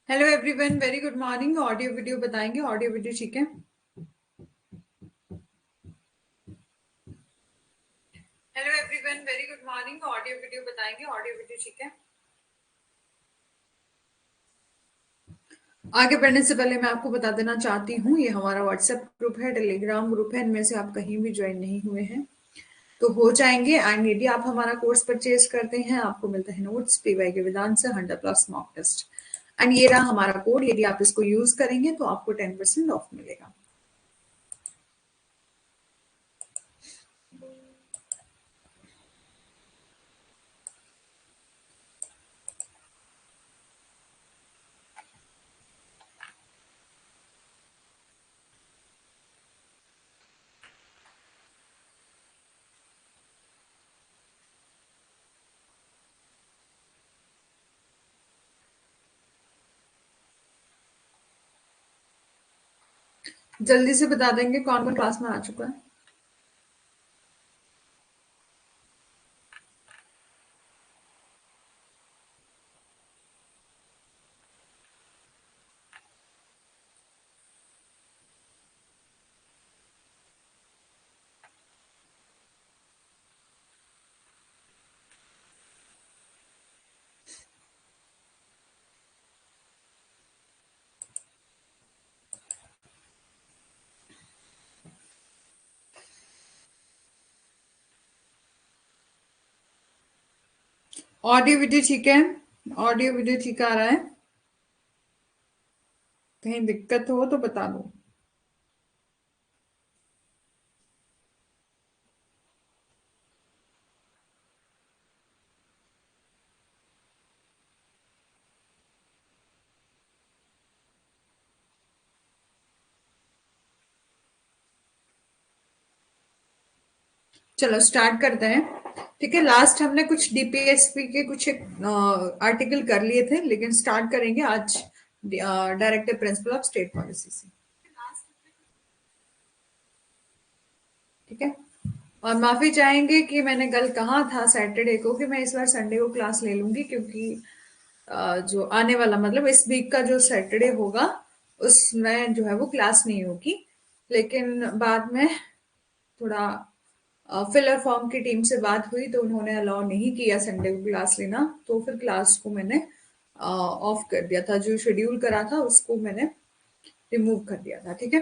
Hello everyone, very good morning. Audio video बताएंगे, audio video ठीक है। Hello everyone, very good morning. Audio video बताएंगे, audio video ठीक है। आगे बढ़ने से पहले मैं आपको बता देना चाहती हूँ, ये हमारा व्हाट्सएप ग्रुप है, टेलीग्राम ग्रुप है, इनमें से आप कहीं भी ज्वाइन नहीं हुए हैं तो हो जाएंगे। एंड यदि आप हमारा कोर्स परचेज करते हैं, आपको मिलता है नोट्स, पीवाई के वेदांत से 100+ मॉक टेस्ट। एंड ये रहा हमारा कोड, यदि आप इसको यूज करेंगे तो आपको 10% ऑफ मिलेगा। जल्दी से बता देंगे कौन कौन क्लास में आ चुका है। ऑडियो वीडियो ठीक है, ऑडियो वीडियो ठीक आ रहा है। कहीं दिक्कत हो तो बता दो। चलो स्टार्ट करते हैं। ठीक है, लास्ट हमने कुछ डीपीएसपी के कुछ आर्टिकल कर लिए थे, लेकिन स्टार्ट करेंगे आज directive principle of state policy से। ठीक है, और माफी चाहेंगे कि मैंने कल कहा था सैटरडे को कि मैं इस बार संडे को क्लास ले लूंगी, क्योंकि जो आने वाला मतलब इस वीक का जो सैटरडे होगा उसमें जो है वो क्लास नहीं होगी। लेकिन बाद में थोड़ा फिलर फॉर्म की टीम से बात हुई तो उन्होंने अलाउ नहीं किया संडे को क्लास लेना, तो फिर क्लास को मैंने ऑफ कर दिया था। जो शेड्यूल करा था उसको मैंने रिमूव कर दिया था। ठीक है,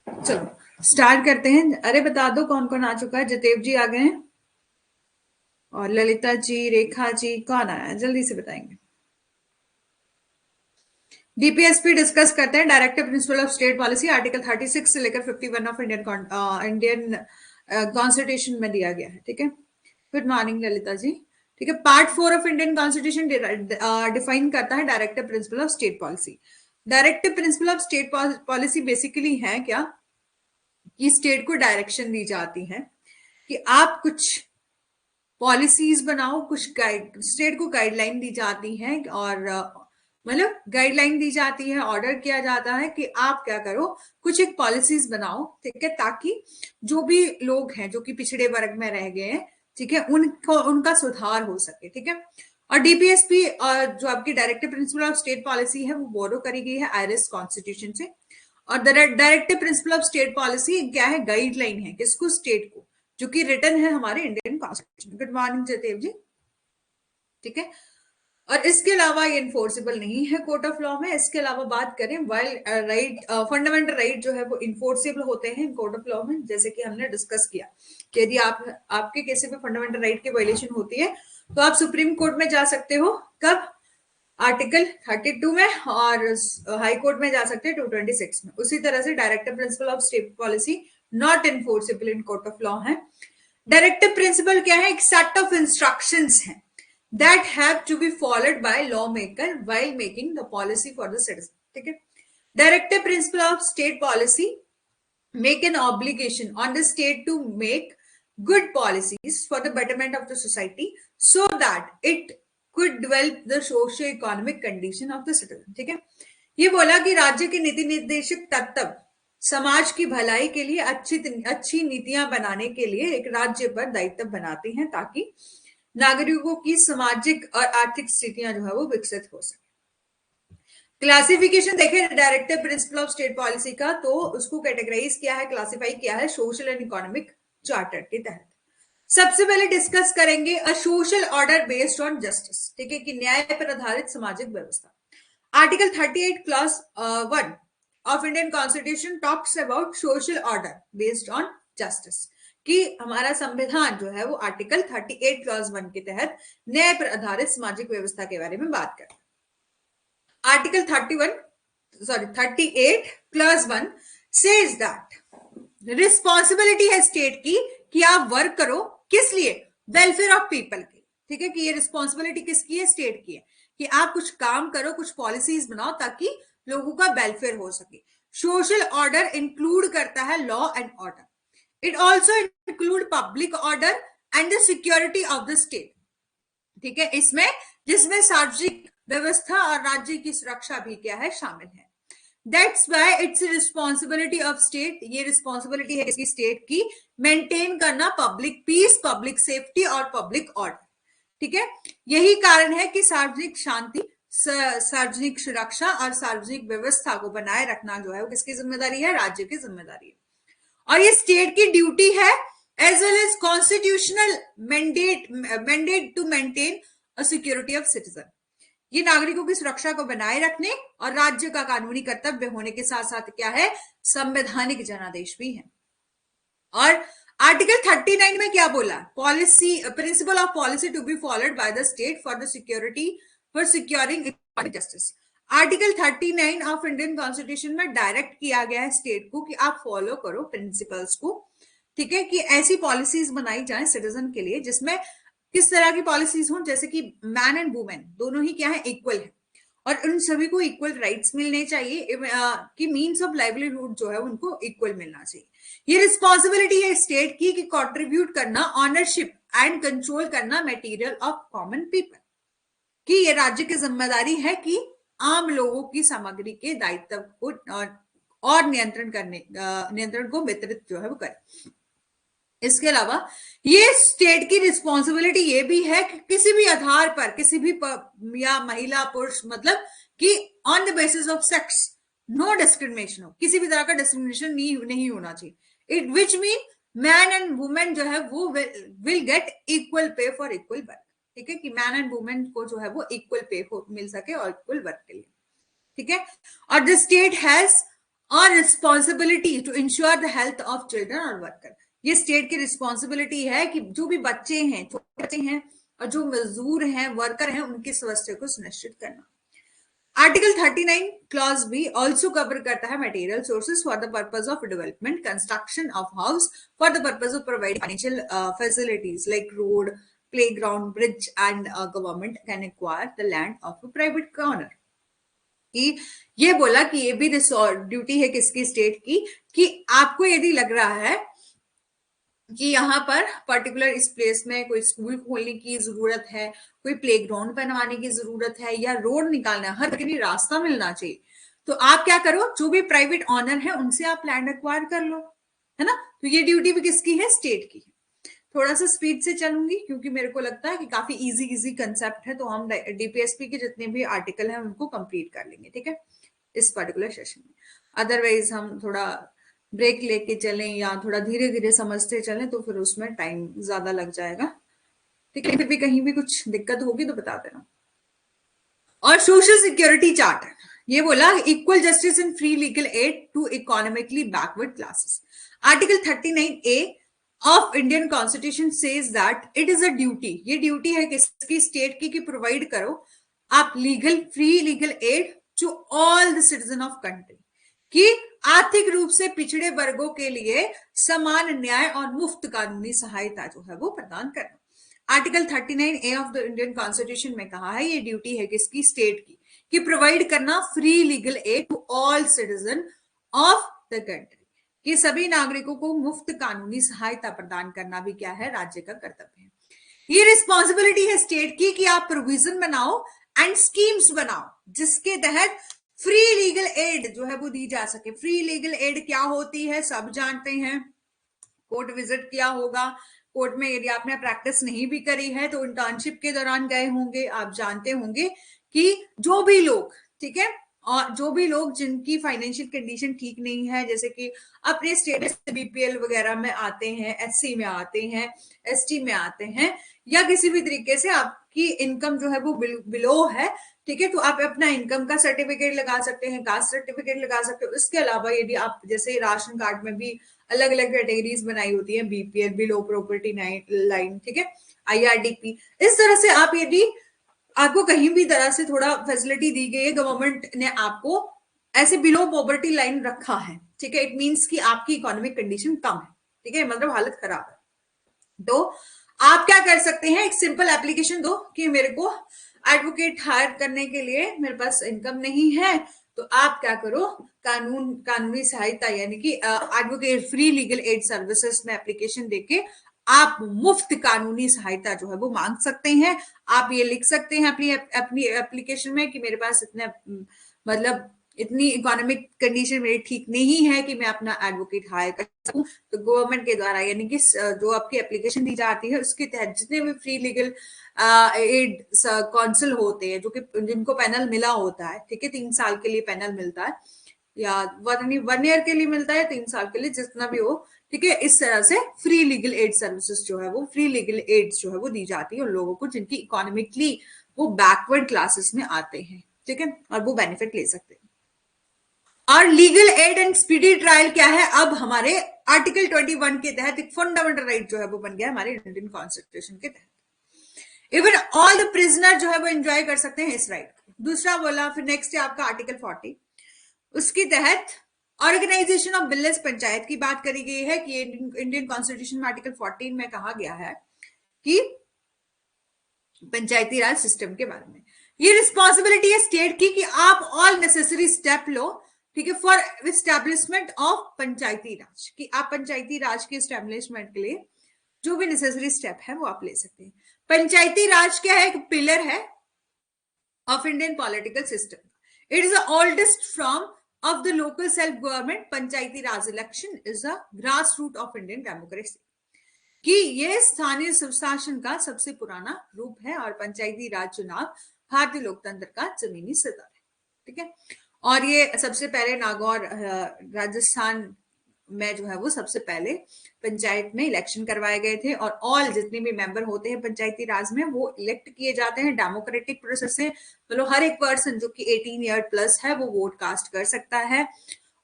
चलो स्टार्ट करते हैं। अरे बता दो कौन कौन आ चुका है। जतेव जी आ गए हैं, और ललिता जी, रेखा जी, कौन आया है जल्दी से बताएंगे। डीपीएसपी डिस्कस करते हैं, directive principle of state policy, article 36 से लेकर 51 ऑफ इंडियन कॉन्स्टिट्यूशन में दिया गया है। ठीक है, गुड मॉर्निंग ललिता जी। ठीक है, part 4 of Indian constitution define करता है directive principle of state policy. Directive principle of state policy basically है क्या, कि स्टेट को डायरेक्शन दी जाती है कि आप कुछ पॉलिसीज बनाओ, कुछ गाइड, स्टेट को गाइडलाइन दी जाती है, और मतलब गाइडलाइन दी जाती है, ऑर्डर किया जाता है कि आप क्या करो, कुछ एक पॉलिसीज बनाओ। ठीक है, ताकि जो भी लोग हैं जो कि पिछड़े वर्ग में रह गए हैं, ठीक है, उनको उनका सुधार हो सके। ठीक है, और डीपीएसपी जो आपकी directive principle of state policy है वो बोरो करी गई है आयरिस कॉन्स्टिट्यूशन से। और directive principle of state policy क्या है, गाइडलाइन है किसको, स्टेट को, जो कि रिटर्न है हमारे Indian constitution. Good morning Jaidev ji. ठीक है, और इसके अलावा ये इन्फोर्सेबल नहीं है कोर्ट ऑफ लॉ में। इसके अलावा बात करें, वाइल राइट, फंडामेंटल राइट जो है वो इन्फोर्सेबल होते हैं कोर्ट ऑफ लॉ में, जैसे कि हमने डिस्कस किया कि यदि आपके किसी भी फंडामेंटल राइट की वायलेशन होती है तो आप सुप्रीम कोर्ट में जा सकते हो। कब, आर्टिकल 32 में, और हाई कोर्ट में जा सकते हैं 226 में। उसी तरह से directive principle of state policy not enforceable in court of law है। डायरेक्टिव प्रिंसिपल क्या है, एक सेट ऑफ इंस्ट्रक्शंस हैं that have to be followed by lawmaker while making the policy for the citizen. ठीक है, directive principle of state policy make an obligation on the state to make good policies for the betterment of the society so that it could develop the socio-economic condition of the citizen. ठीक है, ये बोला कि राज्य के नीति निर्देशक तत्व समाज की भलाई के लिए अच्छी नीतियां बनाने के लिए एक राज्य पर दायित्व बनाते हैं, ताकि नागरिकों की सामाजिक और आर्थिक स्थितियां जो है वो विकसित हो सके। क्लासिफिकेशन देखें directive principle of state policy का, तो उसको कैटेगराइज किया है, क्लासिफाई किया है सोशल एंड इकोनॉमिक चार्टर के तहत। सबसे पहले डिस्कस करेंगे a social order based on justice, ठीक है, कि न्याय पर आधारित सामाजिक व्यवस्था। Article 38 clause 1 of Indian constitution talks about social order based on justice, कि हमारा संविधान जो है वो आर्टिकल 38 क्लॉज 1 के तहत न्याय पर आधारित सामाजिक व्यवस्था के बारे में बात करता है। Article 38 clause 1 says that responsibility है स्टेट की कि आप वर्क करो, किस लिए, वेलफेयर ऑफ पीपल के, ठीक है, कि ये रिस्पॉन्सिबिलिटी किसकी है, स्टेट की है, कि आप कुछ काम करो, कुछ पॉलिसीज बनाओ ताकि लोगों का वेलफेयर हो सके। सोशल ऑर्डर इंक्लूड करता है law and order, it also include public order and the security of the state, ठीक है, इसमें जिसमें सार्वजनिक व्यवस्था और राज्य की सुरक्षा भी क्या है, शामिल है। That's why it's responsibility of state, ये रिस्पॉन्सिबिलिटी है इसकी स्टेट की, मेंटेन करना पब्लिक पीस, पब्लिक सेफ्टी और पब्लिक ऑर्डर, ठीक है। यही कारण है कि सार्वजनिक शांति, सार्वजनिक सुरक्षा और सार्वजनिक व्यवस्था को बनाए रखना जो है वो किसकी जिम्मेदारी है, राज्य की जिम्मेदारी है, और ये स्टेट की ड्यूटी है as well as constitutional mandate to maintain a security of citizen, ये नागरिकों की सुरक्षा को बनाए रखने और राज्य का कानूनी कर्तव्य होने के साथ साथ क्या है, संवैधानिक जनादेश भी है। और आर्टिकल 39 में क्या बोला, policy principle of policy to be followed by the state for the security for securing justice. Article 39 of Indian constitution में डायरेक्ट किया गया है स्टेट को कि आप फॉलो करो प्रिंसिपल्स को, ठीक है, कि ऐसी पॉलिसीज बनाई जाए सिटीजन के लिए जिसमें किस तरह की पॉलिसीज हो, जैसे कि मैन एंड वुमेन दोनों ही क्या है, इक्वल है, और उन सभी को इक्वल राइट्स मिलने चाहिए, कि मीन्स ऑफ लाइवलीहुड जो है उनको इक्वल मिलना चाहिए। ये रिस्पॉन्सिबिलिटी है स्टेट की कि कंट्रीब्यूट करना, ऑनरशिप एंड कंट्रोल करना मटेरियल ऑफ कॉमन पीपल, कि ये राज्य की जिम्मेदारी है कि आम लोगों की सामग्री के दायित्व को और नियंत्रण को वितरित जो है वो करे। इसके अलावा ये स्टेट की रिस्पॉन्सिबिलिटी ये भी है कि किसी भी आधार पर किसी भी या महिला पुरुष, मतलब कि on the basis of sex no discrimination हो, किसी भी तरह का डिस्क्रिमिनेशन नहीं होना चाहिए। It which mean man and women जो है वो will get equal pay for equal work, ठीक है, कि मैन एंड वुमेन को जो है वो इक्वल पे मिल सके और इक्वल वर्क के लिए, ठीक है। और the state has a responsibility to ensure the health of children और वर्कर, ये स्टेट की रिस्पॉन्सिबिलिटी है कि जो भी बच्चे हैं, छोटे बच्चे हैं और जो मजदूर हैं, वर्कर हैं, उनकी स्वास्थ्य को सुनिश्चित करना। Article 39 clause B also cover करता है material sources for the purpose of development, construction of house for the purpose of providing financial facilities like road, playground, bridge and government can acquire the land of a private owner, कि ये बोला कि ये भी duty है किसकी, state की, कि आपको यदि लग रहा है कि यहाँ पर पर्टिकुलर इस प्लेस में कोई स्कूल खोलने की जरूरत है, कोई प्लेग्राउंड बनवाने की जरूरत है, या रोड निकालना है, हर कहीं रास्ता मिलना चाहिए, तो आप क्या करो, जो भी प्राइवेट ऑनर है उनसे आप लैंड एक्वायर कर लो, है ना। तो ये ड्यूटी भी किसकी है, स्टेट की है। थोड़ा सा स्पीड से चलूंगी क्योंकि मेरे को लगता है कि काफी इजी कंसेप्ट है, तो हम डीपीएसपी के जितने भी आर्टिकल हैं उनको कंप्लीट कर लेंगे, ठीक है, इस पर्टिकुलर सेशन में। अदरवाइज हम थोड़ा ब्रेक लेके चलें या थोड़ा धीरे धीरे समझते चलें तो फिर उसमें टाइम ज्यादा लग जाएगा, ठीक है, फिर भी कहीं भी कुछ दिक्कत होगी तो बता देना। और सोशल सिक्योरिटी चार्टर ये बोला equal justice and free legal aid to economically backward classes. Article 39A of Indian constitution says that it is a duty, ये ड्यूटी है किसकी, स्टेट की, कि प्रोवाइड करो आप free legal aid to all the citizen of country, कि आर्थिक रूप से पिछड़े वर्गों के लिए समान न्याय और मुफ्त कानूनी सहायता जो है वो प्रदान करना। Article 39A of the Indian constitution में कहा है ये ड्यूटी है किसकी, स्टेट की, कि प्रोवाइड करना free legal aid to all citizen of the country, कि सभी नागरिकों को मुफ्त कानूनी सहायता प्रदान करना भी क्या है, राज्य का कर्तव्य है। ये रिस्पॉन्सिबिलिटी है स्टेट की कि आप प्रोविजन बनाओ एंड स्कीम्स बनाओ जिसके तहत फ्री लीगल एड जो है वो दी जा सके। फ्री लीगल एड क्या होती है सब जानते हैं, कोर्ट विजिट किया होगा, कोर्ट में यदि आपने प्रैक्टिस नहीं भी करी है तो इंटर्नशिप के दौरान गए होंगे, आप जानते होंगे कि जो भी लोग, ठीक है, और जो भी लोग जिनकी फाइनेंशियल कंडीशन ठीक नहीं है, जैसे कि अपने स्टेटस से बीपीएल वगैरह में आते हैं, एससी में आते हैं, एसटी में आते हैं, या किसी भी तरीके से आपकी इनकम जो है वो बिलो है, ठीक है, तो आप अपना इनकम का सर्टिफिकेट लगा सकते हैं, कास्ट सर्टिफिकेट लगा सकते हो। इसके अलावा यदि आप जैसे राशन कार्ड में भी अलग अलग कैटेगरीज बनाई होती है, बीपीएल, बिलो प्रॉपर्टी लाइन, ठीक है, आईआरडीपी, इस तरह से आप यदि आपको कहीं भी तरह से थोड़ा फैसिलिटी दी गई है, गवर्नमेंट ने आपको ऐसे बिलो पॉवर्टी लाइन रखा है, ठीक है, इट मींस कि आपकी इकोनॉमिक कंडीशन कम है, ठीक है, मतलब हालत खराब है, तो आप क्या कर सकते हैं, एक सिंपल एप्लीकेशन दो कि मेरे को एडवोकेट हायर करने के लिए मेरे पास इनकम नहीं है, तो आप क्या करो, कानूनी सहायता यानी कि advocate free legal add services में एप्लीकेशन देके आप मुफ्त कानूनी सहायता जो है वो मांग सकते हैं। आप ये लिख सकते हैं अपनी अपनी एप्लीकेशन में कि मेरे पास इतना मतलब इतनी इकोनॉमिक कंडीशन मेरी ठीक नहीं है कि मैं अपना एडवोकेट हायर कर सकूं, तो गवर्नमेंट के द्वारा यानी कि जो आपकी एप्लीकेशन दी जाती है उसके तहत जितने भी फ्री लीगल एड काउंसिल होते हैं, जो कि जिनको पैनल मिला होता है, ठीक है, 3 साल के लिए पैनल मिलता है, या 1 ईयर के लिए मिलता है, 3 साल के लिए, जितना भी हो, ठीक है, इस तरह से फ्री लीगल एड सर्विसेज जो है वो फ्री लीगल एड जो है वो दी जाती है उन लोगों को जिनकी इकोनॉमिकली वो बैकवर्ड क्लासेस में आते हैं, ठीक है, और वो बेनिफिट ले सकते हैं। और legal aid and speedy trial क्या है, अब हमारे आर्टिकल 21 के तहत एक फंडामेंटल राइट जो है वो बन गया हमारे इंडियन कॉन्स्टिट्यूशन के तहत। इवन ऑल द प्रिजनर जो है वो एंजॉय कर सकते हैं इस राइट को। दूसरा बोला, फिर नेक्स्ट है आपका आर्टिकल 40, उसके तहत ऑर्गेनाइजेशन ऑफ विलेज पंचायत की बात करी गई है कि इंडियन कॉन्स्टिट्यूशन में आर्टिकल 14 में कहा गया है कि पंचायती राज सिस्टम के बारे में ये रिस्पॉन्सिबिलिटी है स्टेट की कि आप ऑल नेसेसरी स्टेप लो, ठीक है, फॉर एस्टेब्लिशमेंट ऑफ पंचायती राज, कि आप पंचायती राज के एस्टेब्लिशमेंट के लिए जो भी नेसेसरी स्टेप है वो आप ले सकते हैं। पंचायती राज क्या है, एक पिलर है of Indian political system, it is the oldest form of the local self government. Panchayati Raj election is a grass root of Indian democracy, कि ये स्थानीय स्वशासन का सबसे पुराना रूप है और पंचायती राज चुनाव भारतीय लोकतंत्र का जमीनी स्तर है, ठीक है, और ये सबसे पहले नागौर राजस्थान में जो है वो सबसे पहले पंचायत में इलेक्शन करवाए गए थे, और ऑल जितने भी मेंबर होते हैं पंचायती राज में वो इलेक्ट किए जाते हैं डेमोक्रेटिक प्रोसेस से, मतलब हर एक पर्सन जो कि 18 ईयर प्लस है वो वोट कास्ट कर सकता है,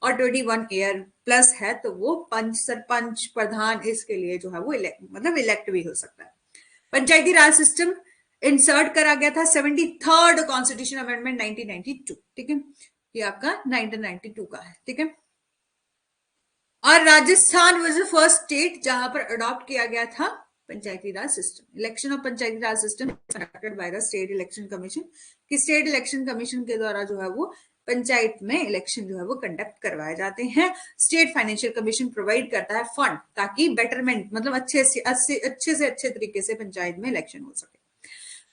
और 21 ईयर प्लस है तो वो पंच, सरपंच, प्रधान, इसके लिए जो है वो इलेक्ट भी हो सकता है। पंचायती राज सिस्टम इंसर्ट करा गया था 73rd कॉन्स्टिट्यूशन अमेंडमेंट 1992, ठीक है, ये आपका 1992 का है, ठीक है, और Rajasthan was the first state जहां पर अडॉप्ट किया गया था Panchayati Raj system. Election of Panchayati Raj system conducted by the state election commission, कि स्टेट इलेक्शन कमीशन के द्वारा जो है वो पंचायत में इलेक्शन जो है वो कंडक्ट करवाए जाते हैं। स्टेट फाइनेंशियल कमीशन प्रोवाइड करता है फंड ताकि बेटरमेंट मतलब अच्छे से अच्छे तरीके से पंचायत में इलेक्शन हो सके।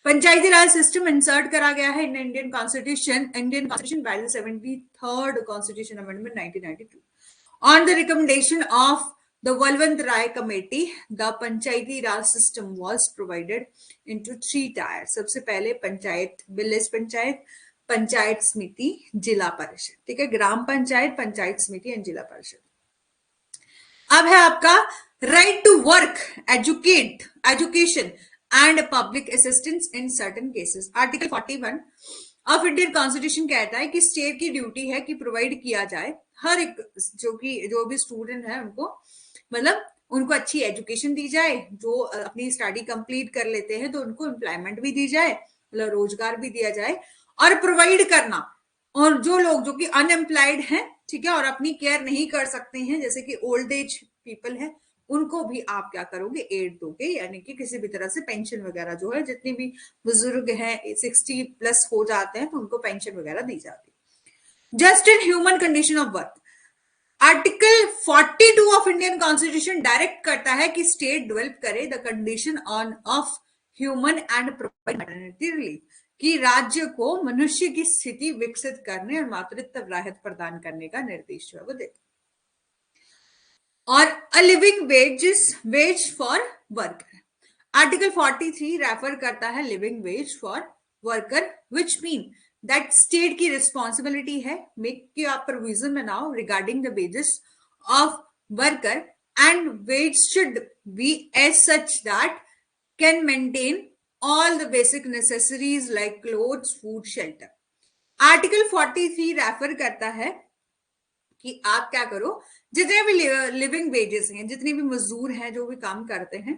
पंचायती राज सिस्टम इंसर्ट करा गया है in Indian constitution by the 73rd constitution amendment 1992 on the recommendation of the Balwant Rai committee. The Panchayati Raj system was provided into 3 tiers. सबसे पहले पंचायत, विलेज पंचायत, पंचायत समिति, जिला परिषद, ठीक है, ग्राम पंचायत, पंचायत समिति एंड जिला परिषद। अब है आपका right to work, education and public assistance in certain cases. Article 41 of Indian constitution कहता है कि स्टेट की ड्यूटी है कि प्रोवाइड किया जाए हर एक जो भी स्टूडेंट है उनको, मतलब उनको अच्छी एजुकेशन दी जाए, जो अपनी स्टडी कंप्लीट कर लेते हैं तो उनको एम्प्लॉयमेंट भी दी जाए, मतलब रोजगार भी दिया जाए, और प्रोवाइड करना, और जो लोग जो कि अनएम्प्लॉयड हैं, ठीक है, और अपनी केयर नहीं कर सकते हैं, जैसे कि ओल्ड एज पीपल है, उनको भी आप क्या करोगे, एड दोगे, यानी कि किसी भी तरह से पेंशन वगैरह जो है, जितनी भी बुजुर्ग हैं 60 प्लस हो जाते हैं तो उनको पेंशन वगैरह दी जाती है। Just and human condition of work, article 42 of Indian constitution direct करता है कि स्टेट डेवलप करे the condition on off human and provide maternity relief, कि राज्य को मनुष्य की स्थिति विकसित करने और मातृत्व राहत प्रदान करने का निर्देश जो है वो देता है। और a living wage for worker, article 43 refer करता है living wage for worker, which mean that state की रिस्पॉन्सिबिलिटी है मेक कि आप प्रोविजन बनाओ regarding the wages of worker and wage should be as such that can maintain all the basic necessaries like clothes food shelter. Article 43 refer करता है कि आप क्या करो, जितने भी लिविंग वेजेस हैं, जितने भी मजदूर हैं जो भी काम करते हैं,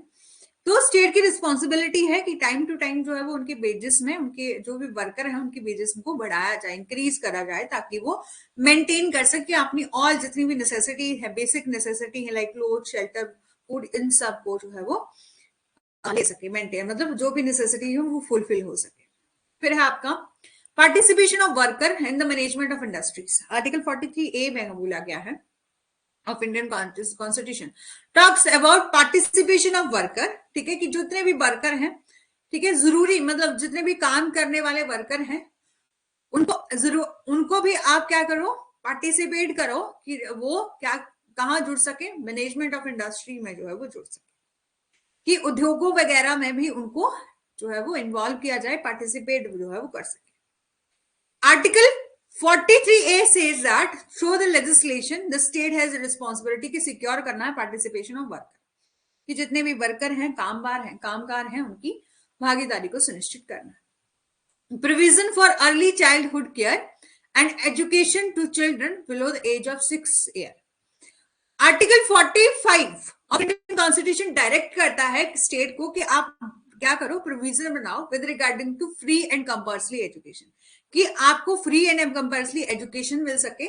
तो स्टेट की रिस्पॉन्सिबिलिटी है कि टाइम टू टाइम जो है वो उनके वेजेस में, उनके जो भी वर्कर हैं उनके वेजेस को बढ़ाया जाए, इंक्रीज करा जाए, ताकि वो मेंटेन कर सके अपनी ऑल जितनी भी नेसेसिटी है, बेसिक नेसेसिटी है लाइक क्लोथ शेल्टर फूड, इन सब को जो है वो ले सके, मेंटेन मतलब जो भी नेसेसिटी है वो फुलफिल हो सके। फिर है आपका participation of worker in the management of industries. Article 43A में बोला गया है of Indian constitution talks about participation of worker, ठीक है, कि जितने भी वर्कर हैं, ठीक है, जरूरी मतलब जितने भी काम करने वाले वर्कर हैं उनको जरूर उनको भी आप क्या करो, पार्टिसिपेट करो कि वो क्या कहाँ जुड़ सके, मैनेजमेंट ऑफ इंडस्ट्री में जो है वो जुड़ सके, कि उद्योगों वगैरह में भी उनको जो है वो इन्वॉल्व किया जाए, पार्टिसिपेट जो है वो कर सके। Article 43A says that through the legislation the state has a responsibility कि सिक्योर करना है पार्टिसिपेशन ऑफ वर्कर, कि जितने भी वर्कर हैं, कामगार हैं उनकी भागीदारी को सुनिश्चित करना है। Provision for early childhood care and education to children below the age of 6 year. Article 45 of Indian constitution direct करता है स्टेट को कि आप क्या करो, प्रोविजन बनाओ with regarding to free and compulsory education, कि आपको फ्री एंड कंपल्सरी एजुकेशन मिल सके,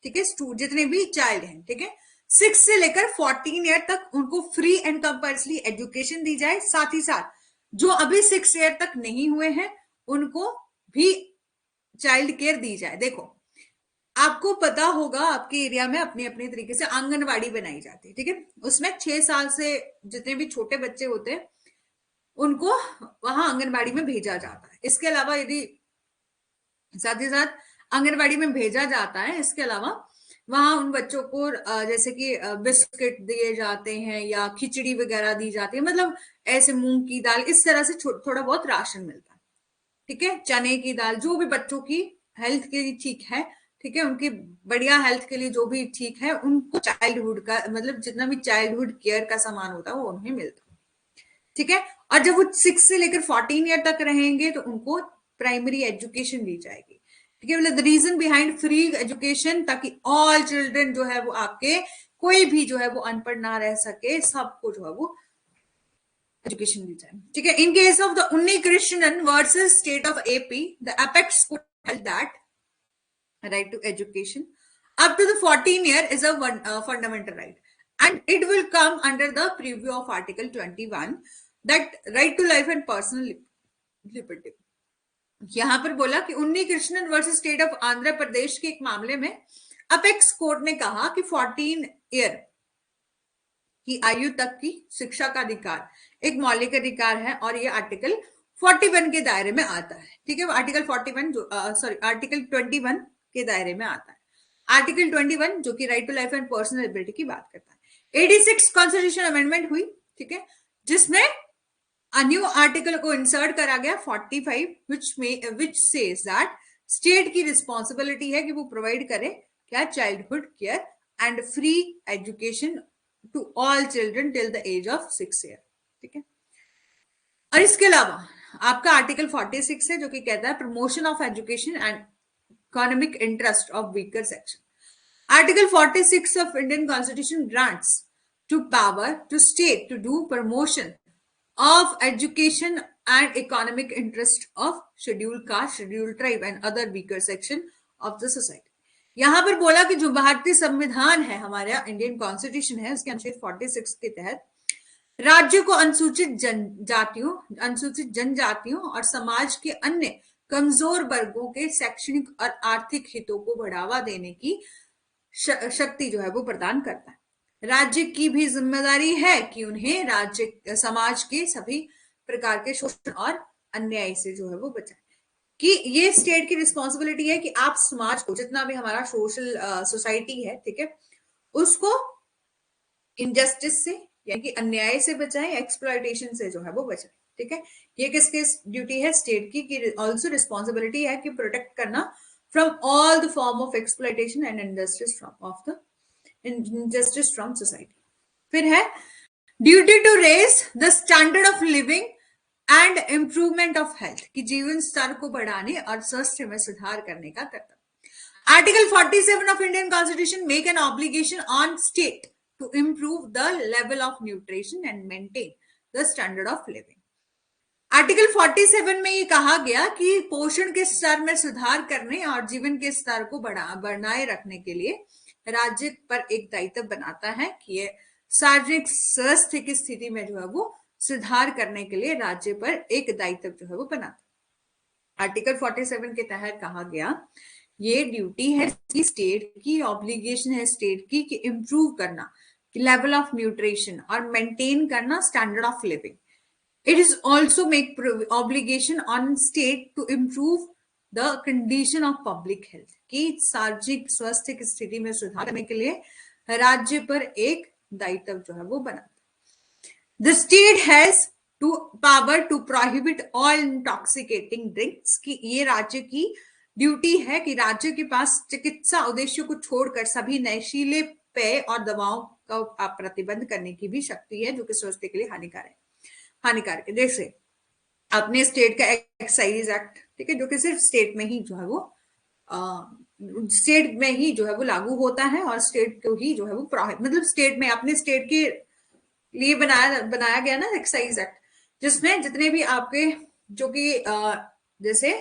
ठीक है, जितने भी चाइल्ड हैं, ठीक है, 6 से लेकर 14 ईयर तक उनको फ्री एंड कंपल्सरी एजुकेशन दी जाए। साथ ही साथ जो अभी 6 ईयर तक नहीं हुए हैं उनको भी चाइल्ड केयर दी जाए। देखो आपको पता होगा आपके एरिया में अपने अपने तरीके से आंगनवाड़ी बनाई जाती है, ठीक है, उसमें 6 साल से जितने भी छोटे बच्चे होते हैं उनको वहां आंगनबाड़ी में भेजा जाता है। इसके अलावा यदि साथ ही साथ आंगनबाड़ी में भेजा जाता है, इसके अलावा वहां उन बच्चों को जैसे कि बिस्किट दिए जाते हैं या खिचड़ी वगैरह दी जाती है, मतलब ऐसे मूंग की दाल, इस तरह से थोड़ा बहुत राशन मिलता है, ठीक है, चने की दाल, जो भी बच्चों की हेल्थ के लिए ठीक है, ठीक है, उनकी बढ़िया हेल्थ के लिए जो भी ठीक है, उनको चाइल्डहुड का मतलब जितना भी चाइल्डहुड केयर का सामान होता है वो उन्हें मिलता है, ठीक है। और जब वो 6 से लेकर 14 ईयर तक रहेंगे तो उनको प्राइमरी एजुकेशन दी जाएगी, ठीक है, मतलब the reason behind free education, ताकि ऑल चिल्ड्रन जो है वो आपके कोई भी जो है वो अनपढ़ ना रह सके, सबको जो है वो एजुकेशन दी जाए, ठीक है। इन केस ऑफ द उन्नी Krishnan versus state of AP, the apex court held that right to education up to the 14 year is a fundamental right, and it will come under the preview of article 21 that right to life and personal liberty। यहां पर बोला कि Unni Krishnan versus state of Andhra Pradesh के एक मामले में apex court ने कहा कि 14 ईयर की आयु तक की शिक्षा का अधिकार एक मौलिक अधिकार है और ये आर्टिकल 41 के दायरे में आता है, ठीक है, आर्टिकल 41 जो आर्टिकल 21 के दायरे में आता है। आर्टिकल 21 जो कि right to life and personal liberty की बात करता है। 86 कॉन्स्टिट्यूशन अमेंडमेंट हुई, ठीक है, जिसमें a new आर्टिकल को इंसर्ट करा गया 45 which says that स्टेट की रिस्पॉन्सिबिलिटी है कि वो प्रोवाइड करे क्या, childhood care and free education to all children till the age of 6 year, ठीक है। और इसके अलावा आपका आर्टिकल 46 है जो कि कहता है promotion of education and economic interest of weaker section. Article 46 of Indian constitution grants to power to state to do promotion of education and economic interest of scheduled caste, scheduled tribe and other weaker section of the society। यहां पर बोला कि जो भारतीय संविधान है, हमारा Indian constitution है, उसके अनुच्छेद 46 के तहत राज्य को अनुसूचित जनजातियों और समाज के अन्य कमजोर वर्गों के शैक्षणिक और आर्थिक हितों को बढ़ावा देने की शक्ति जो है वो प्रदान करता है। राज्य की भी जिम्मेदारी है कि उन्हें राज्य समाज के सभी प्रकार के शोषण और अन्याय से जो है वो बचाए, कि ये स्टेट की रिस्पॉन्सिबिलिटी है कि आप समाज को जितना भी हमारा सोशल सोसाइटी है, ठीक है, उसको इनजस्टिस से यानी कि अन्याय से बचाए, एक्सप्लॉयटेशन से जो है वो बचाए। ठीक है, ये किसकी ड्यूटी है? स्टेट की। ऑल्सो रिस्पॉन्सिबिलिटी है कि प्रोटेक्ट करना from all the form of exploitation and industries from society. फिर है duty to raise the standard of living and improvement of health, की जीवन स्तर को बढ़ाने और स्वास्थ्य में सुधार करने का कर्तव्य। Article 47 of Indian Constitution make an obligation on state to improve the level of nutrition and maintain the standard of living. Article 47 में ये कहा गया कि पोषण के स्तर में सुधार करने और जीवन के स्तर को बनाए रखने के लिए राज्य पर एक दायित्व बनाता है कि ये सार्वजनिक स्वास्थ्य की स्थिति में जो है वो सुधार करने के लिए राज्य पर एक दायित्व जो है वो बनाता है। आर्टिकल 47 के तहत कहा गया ये ड्यूटी है स्टेट की, ऑब्लिगेशन है स्टेट की कि इम्प्रूव करना लेवल ऑफ न्यूट्रिशन और मेंटेन करना standard of living. It is also make obligation on state to improve the condition of public health, की सार्वजनिक स्वास्थ्य की स्थिति में सुधार करने के लिए राज्य पर एक दायित्व जो है वो बनाता है। The state has to power to prohibit all intoxicating drinks, की ये राज्य की ड्यूटी है कि राज्य के पास चिकित्सा उद्देश्यों को छोड़कर सभी नशीले पेय और दवाओं का प्रतिबंध करने की भी शक्ति है जो कि स्वास्थ्य के लिए हानिकारक है। जैसे अपने स्टेट का एक्साइज एक्ट, ठीक है, जो कि सिर्फ स्टेट में ही जो है वो स्टेट में ही जो है वो लागू होता है और स्टेट को ही जो है वो मतलब स्टेट में अपने स्टेट के लिए बनाया गया ना एक्साइज एक्ट, जिसमें जितने भी आपके जो कि जैसे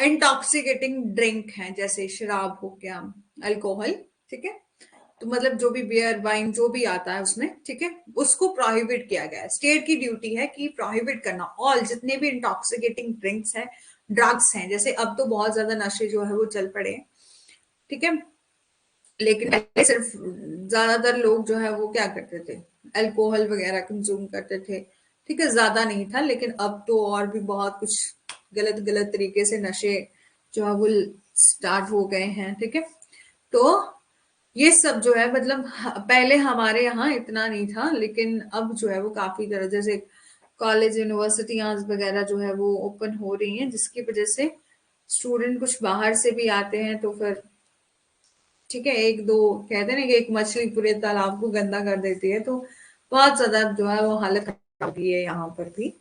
इंटॉक्सिकेटिंग ड्रिंक है, जैसे शराब हो गया, अल्कोहल, ठीक है, तो मतलब जो भी बियर वाइन जो भी आता है उसमें, ठीक है, उसको प्रोहिबिट किया गया है। स्टेट की ड्यूटी है कि प्रोहिबिट करना ऑल जितने भी इंटॉक्सिकेटिंग ड्रिंक्स हैं, ड्रग्स हैं, जैसे अब तो बहुत ज्यादा नशे जो है वो चल पड़े हैं, ठीक है, लेकिन पहले सिर्फ ज्यादातर लोग जो है वो क्या करते थे, अल्कोहल वगैरह कंज्यूम करते थे, ठीक है, ज्यादा नहीं था, लेकिन अब तो और भी बहुत कुछ गलत तरीके से नशे जो है वो स्टार्ट हो गए हैं, ठीक है। तो ये सब जो है मतलब पहले हमारे यहाँ इतना नहीं था, लेकिन अब जो है वो काफी तरह जैसे कॉलेज यूनिवर्सिटियां वगैरह जो है वो ओपन हो रही हैं, जिसकी वजह से स्टूडेंट कुछ बाहर से भी आते हैं, तो फिर ठीक है, एक दो कहते हैं ना कि एक मछली पूरे तालाब को गंदा कर देती है, तो बहुत ज्यादा जो है वो हालत खराब है यहाँ पर भी।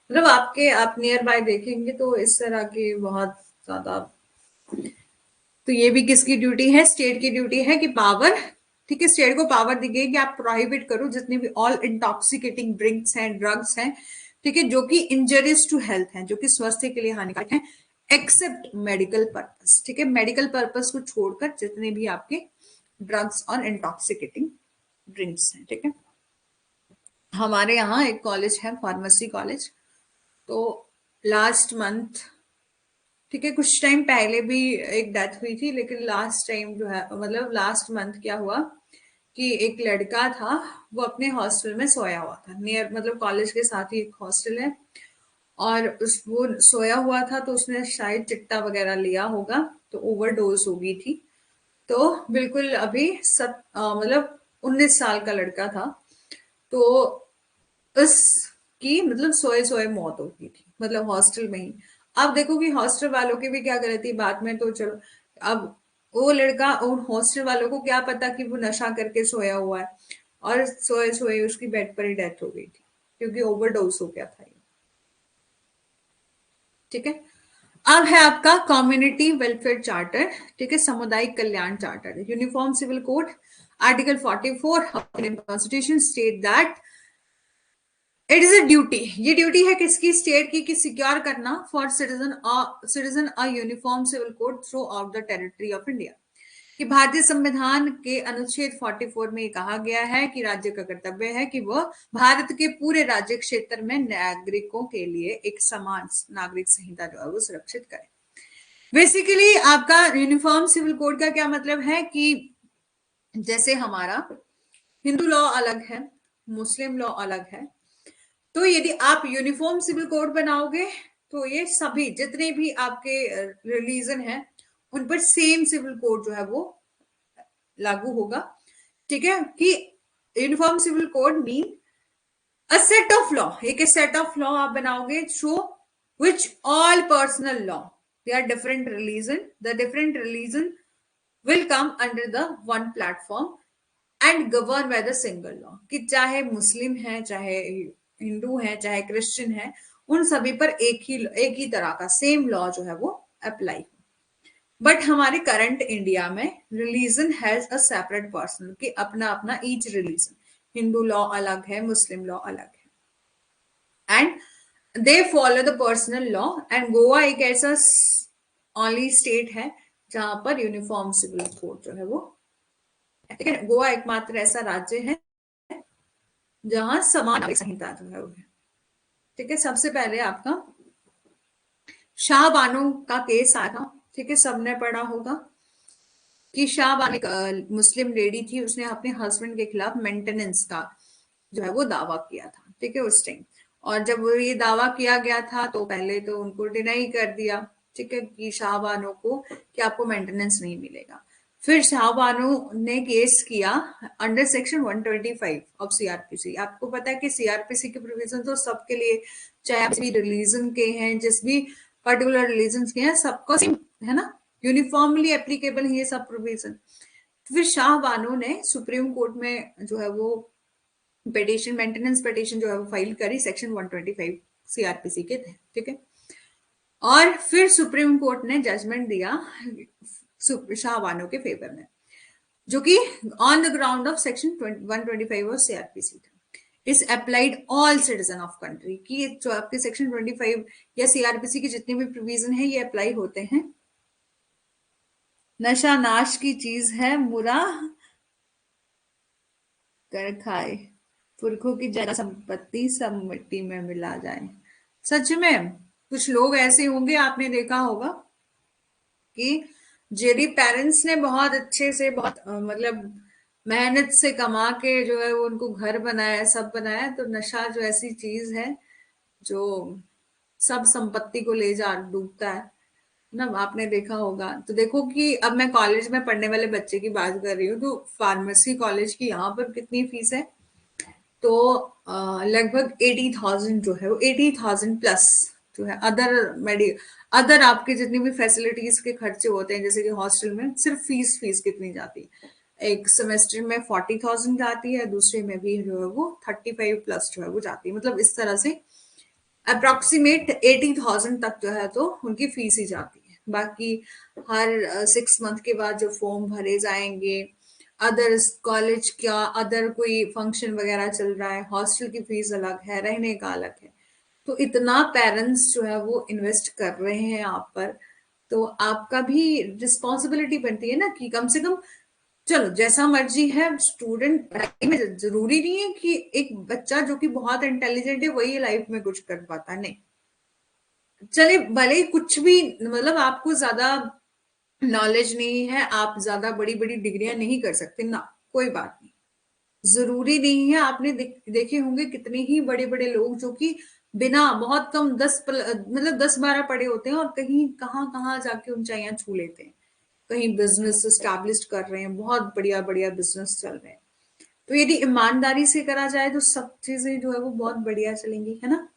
मतलब आप नियर बाय देखेंगे तो इस तरह के बहुत ज्यादा। तो ये भी किसकी ड्यूटी है? स्टेट की ड्यूटी है कि पावर, ठीक है, स्टेट को पावर दी गई कि आप प्रोहिबिट करो जितने भी ऑल इंटॉक्सिकेटिंग ड्रिंक्स हैं, ड्रग्स हैं, ठीक है, जो कि इंजरियस टू हेल्थ हैं, जो कि स्वास्थ्य के लिए हानिकारक हैं, एक्सेप्ट मेडिकल पर्पस, ठीक है, मेडिकल पर्पस को छोड़कर जितने भी आपके ड्रग्स और इंटॉक्सिकेटिंग ड्रिंक्स हैं, ठीक है। हमारे यहाँ एक कॉलेज है, फार्मेसी कॉलेज, तो लास्ट मंथ, ठीक है, कुछ टाइम पहले भी एक डेथ हुई थी, लेकिन लास्ट टाइम जो है मतलब लास्ट मंथ क्या हुआ कि एक लड़का था, वो अपने हॉस्टल में सोया हुआ था, नियर मतलब कॉलेज के साथ ही एक हॉस्टल है, और वो सोया हुआ था, तो उसने शायद चिट्टा वगैरह लिया होगा, तो ओवरडोज हो गई थी। तो बिल्कुल अभी मतलब 19 साल का लड़का था, तो उसकी मतलब सोए सोए मौत हो गई थी, मतलब हॉस्टल में ही। अब देखो कि हॉस्टल वालों की भी क्या गलती बाद में, तो चलो अब वो लड़का और हॉस्टल वालों को क्या पता कि वो नशा करके सोया हुआ है, और सोए सोए उसकी बेड पर ही डेथ हो गई थी क्योंकि ओवरडोज हो गया था, ठीक है। अब है आपका कम्युनिटी वेलफेयर चार्टर, ठीक है, सामुदायिक कल्याण charter, uniform civil code, article 44 of Indian constitution state that it is a duty, ये ड्यूटी है किसकी? स्टेट की, कि सिक्योर करना for citizen a uniform civil code throughout the territory of India, कि भारतीय संविधान के अनुच्छेद 44 में कहा गया है कि राज्य का कर्तव्य है कि वह भारत के पूरे राज्य क्षेत्र में नागरिकों के लिए एक समान नागरिक संहिता जो है वो सुरक्षित करे। बेसिकली आपका यूनिफॉर्म सिविल कोड का क्या मतलब है कि जैसे हमारा हिंदू लॉ अलग है, मुस्लिम लॉ अलग है, तो यदि आप यूनिफॉर्म सिविल कोड बनाओगे तो ये सभी जितने भी आपके रिलीजन है उन पर सेम सिविल कोड जो है वो लागू होगा, ठीक है, कि uniform civil code mean a set of law, एक सेट ऑफ लॉ आप बनाओगे through which all personal law, they are different religion, the different religion will come under the one platform and govern by the single law, कि चाहे मुस्लिम है, चाहे हिंदू है, चाहे Christian है, उन सभी पर एक ही तरह का सेम लॉ जो है वो अप्लाई। बट हमारे करंट इंडिया में religion has a separate person, कि अपना अपना ईच रिलीजन, हिंदू लॉ अलग है, मुस्लिम लॉ अलग है, and they follow the personal law. And Goa एक ऐसा ओनली स्टेट है जहां पर यूनिफॉर्म सिविल कोड जो है वो, ठीक है, गोवा एकमात्र ऐसा राज्य है जहां समान नागरिक संहिता जो है वो है। ठीक है, सबसे पहले आपका शाह बानो का केस आया था, ठीक है, सबने पढ़ा होगा कि शाह बानो एक मुस्लिम लेडी थी, उसने अपने हस्बैंड के खिलाफ मेंटेनेंस का जो है वो दावा किया था, ठीक है, उस टाइम। और जब वो ये दावा किया गया था तो पहले तो उनको डिनाई कर दिया, ठीक है, कि शाह बानो को कि आपको मेंटेनेंस नहीं मिलेगा। फिर शाह बानो ने केस किया अंडर सेक्शन 125 ऑफ सीआरपीसी। आपको पता है कि सीआरपीसी के प्रोविजन तो सबके लिए, चाहे आप भी रिलीजन के हैं, जिस भी पर्टिकुलर रिलीजन के हैं, सबको सेम है ना, यूनिफॉर्मली एप्लीकेबल है ये सब प्रोविजन। फिर शाह बानो ने सुप्रीम कोर्ट में जो है वो पिटीशन, मेंटेनेंस पिटीशन जो है वो फाइल करी सेक्शन 125 सीआरपीसी के थे, ठीक है। और फिर सुप्रीम कोर्ट ने जजमेंट दिया शाह बानो के फेवर में, जो कि on the ground of section 125 of CrPC था। इस applied all citizen of country, की जो आपके सेक्शन 25 या सीआरपीसी के जितने भी प्रोविजन है ये अप्लाई होते हैं। नशा नाश की चीज है, मुरा कर खाए, पुरखों की जरा संपत्ति सब मिट्टी में मिला जाए। सच में कुछ लोग ऐसे होंगे, आपने देखा होगा कि जेडी पेरेंट्स ने बहुत अच्छे से, बहुत मतलब मेहनत से कमा के जो है वो उनको घर बनाया, सब बनाया, तो नशा जो ऐसी चीज है जो सब संपत्ति को ले जा डूबता है ना। आपने देखा होगा, तो देखो कि अब मैं कॉलेज में पढ़ने वाले बच्चे की बात कर रही हूँ, तो फार्मेसी कॉलेज की यहाँ पर कितनी फीस है, तो लगभग 80,000 जो है वो 80,000 प्लस जो है अदर आपके जितनी भी फैसिलिटीज के खर्चे होते हैं, जैसे कि हॉस्टल में सिर्फ फीस कितनी जाती है, एक सेमेस्टर में 40,000 जाती है, दूसरे में भी जो है वो 35 प्लस जो है वो जाती है, मतलब इस तरह से अप्रोक्सीमेट 80,000 तक जो है तो उनकी फीस ही जाती है। बाकी हर 6 मंथ के बाद जो फॉर्म भरे जाएंगे, अदर कॉलेज का अदर कोई फंक्शन वगैरह चल रहा है, हॉस्टल की फीस अलग है, रहने का अलग है, तो इतना पेरेंट्स जो है वो इन्वेस्ट कर रहे हैं आप पर, तो आपका भी रिस्पॉन्सिबिलिटी बनती है ना कि कम से कम, चलो जैसा मर्जी है स्टूडेंट पढ़ाई में, जरूरी नहीं है कि एक बच्चा जो कि बहुत इंटेलिजेंट है वही लाइफ में कुछ कर पाता, नहीं, चले भले ही कुछ भी, मतलब आपको ज्यादा नॉलेज नहीं है, आप ज्यादा बड़ी बड़ी डिग्रियां नहीं कर सकते ना, कोई बात नहीं, जरूरी नहीं है। आपने देखे होंगे कितने ही बड़े बड़े लोग जो कि बिना, बहुत कम मतलब 10-12 पढ़े होते हैं और कहीं कहाँ कहाँ जाके ऊंचाइयां छू लेते हैं, कहीं बिजनेस स्टैब्लिश कर रहे हैं, बहुत बढ़िया बढ़िया बिजनेस चल रहे हैं। तो यदि ईमानदारी से करा जाए तो सब चीजें जो है वो बहुत बढ़िया चलेंगी, है ना।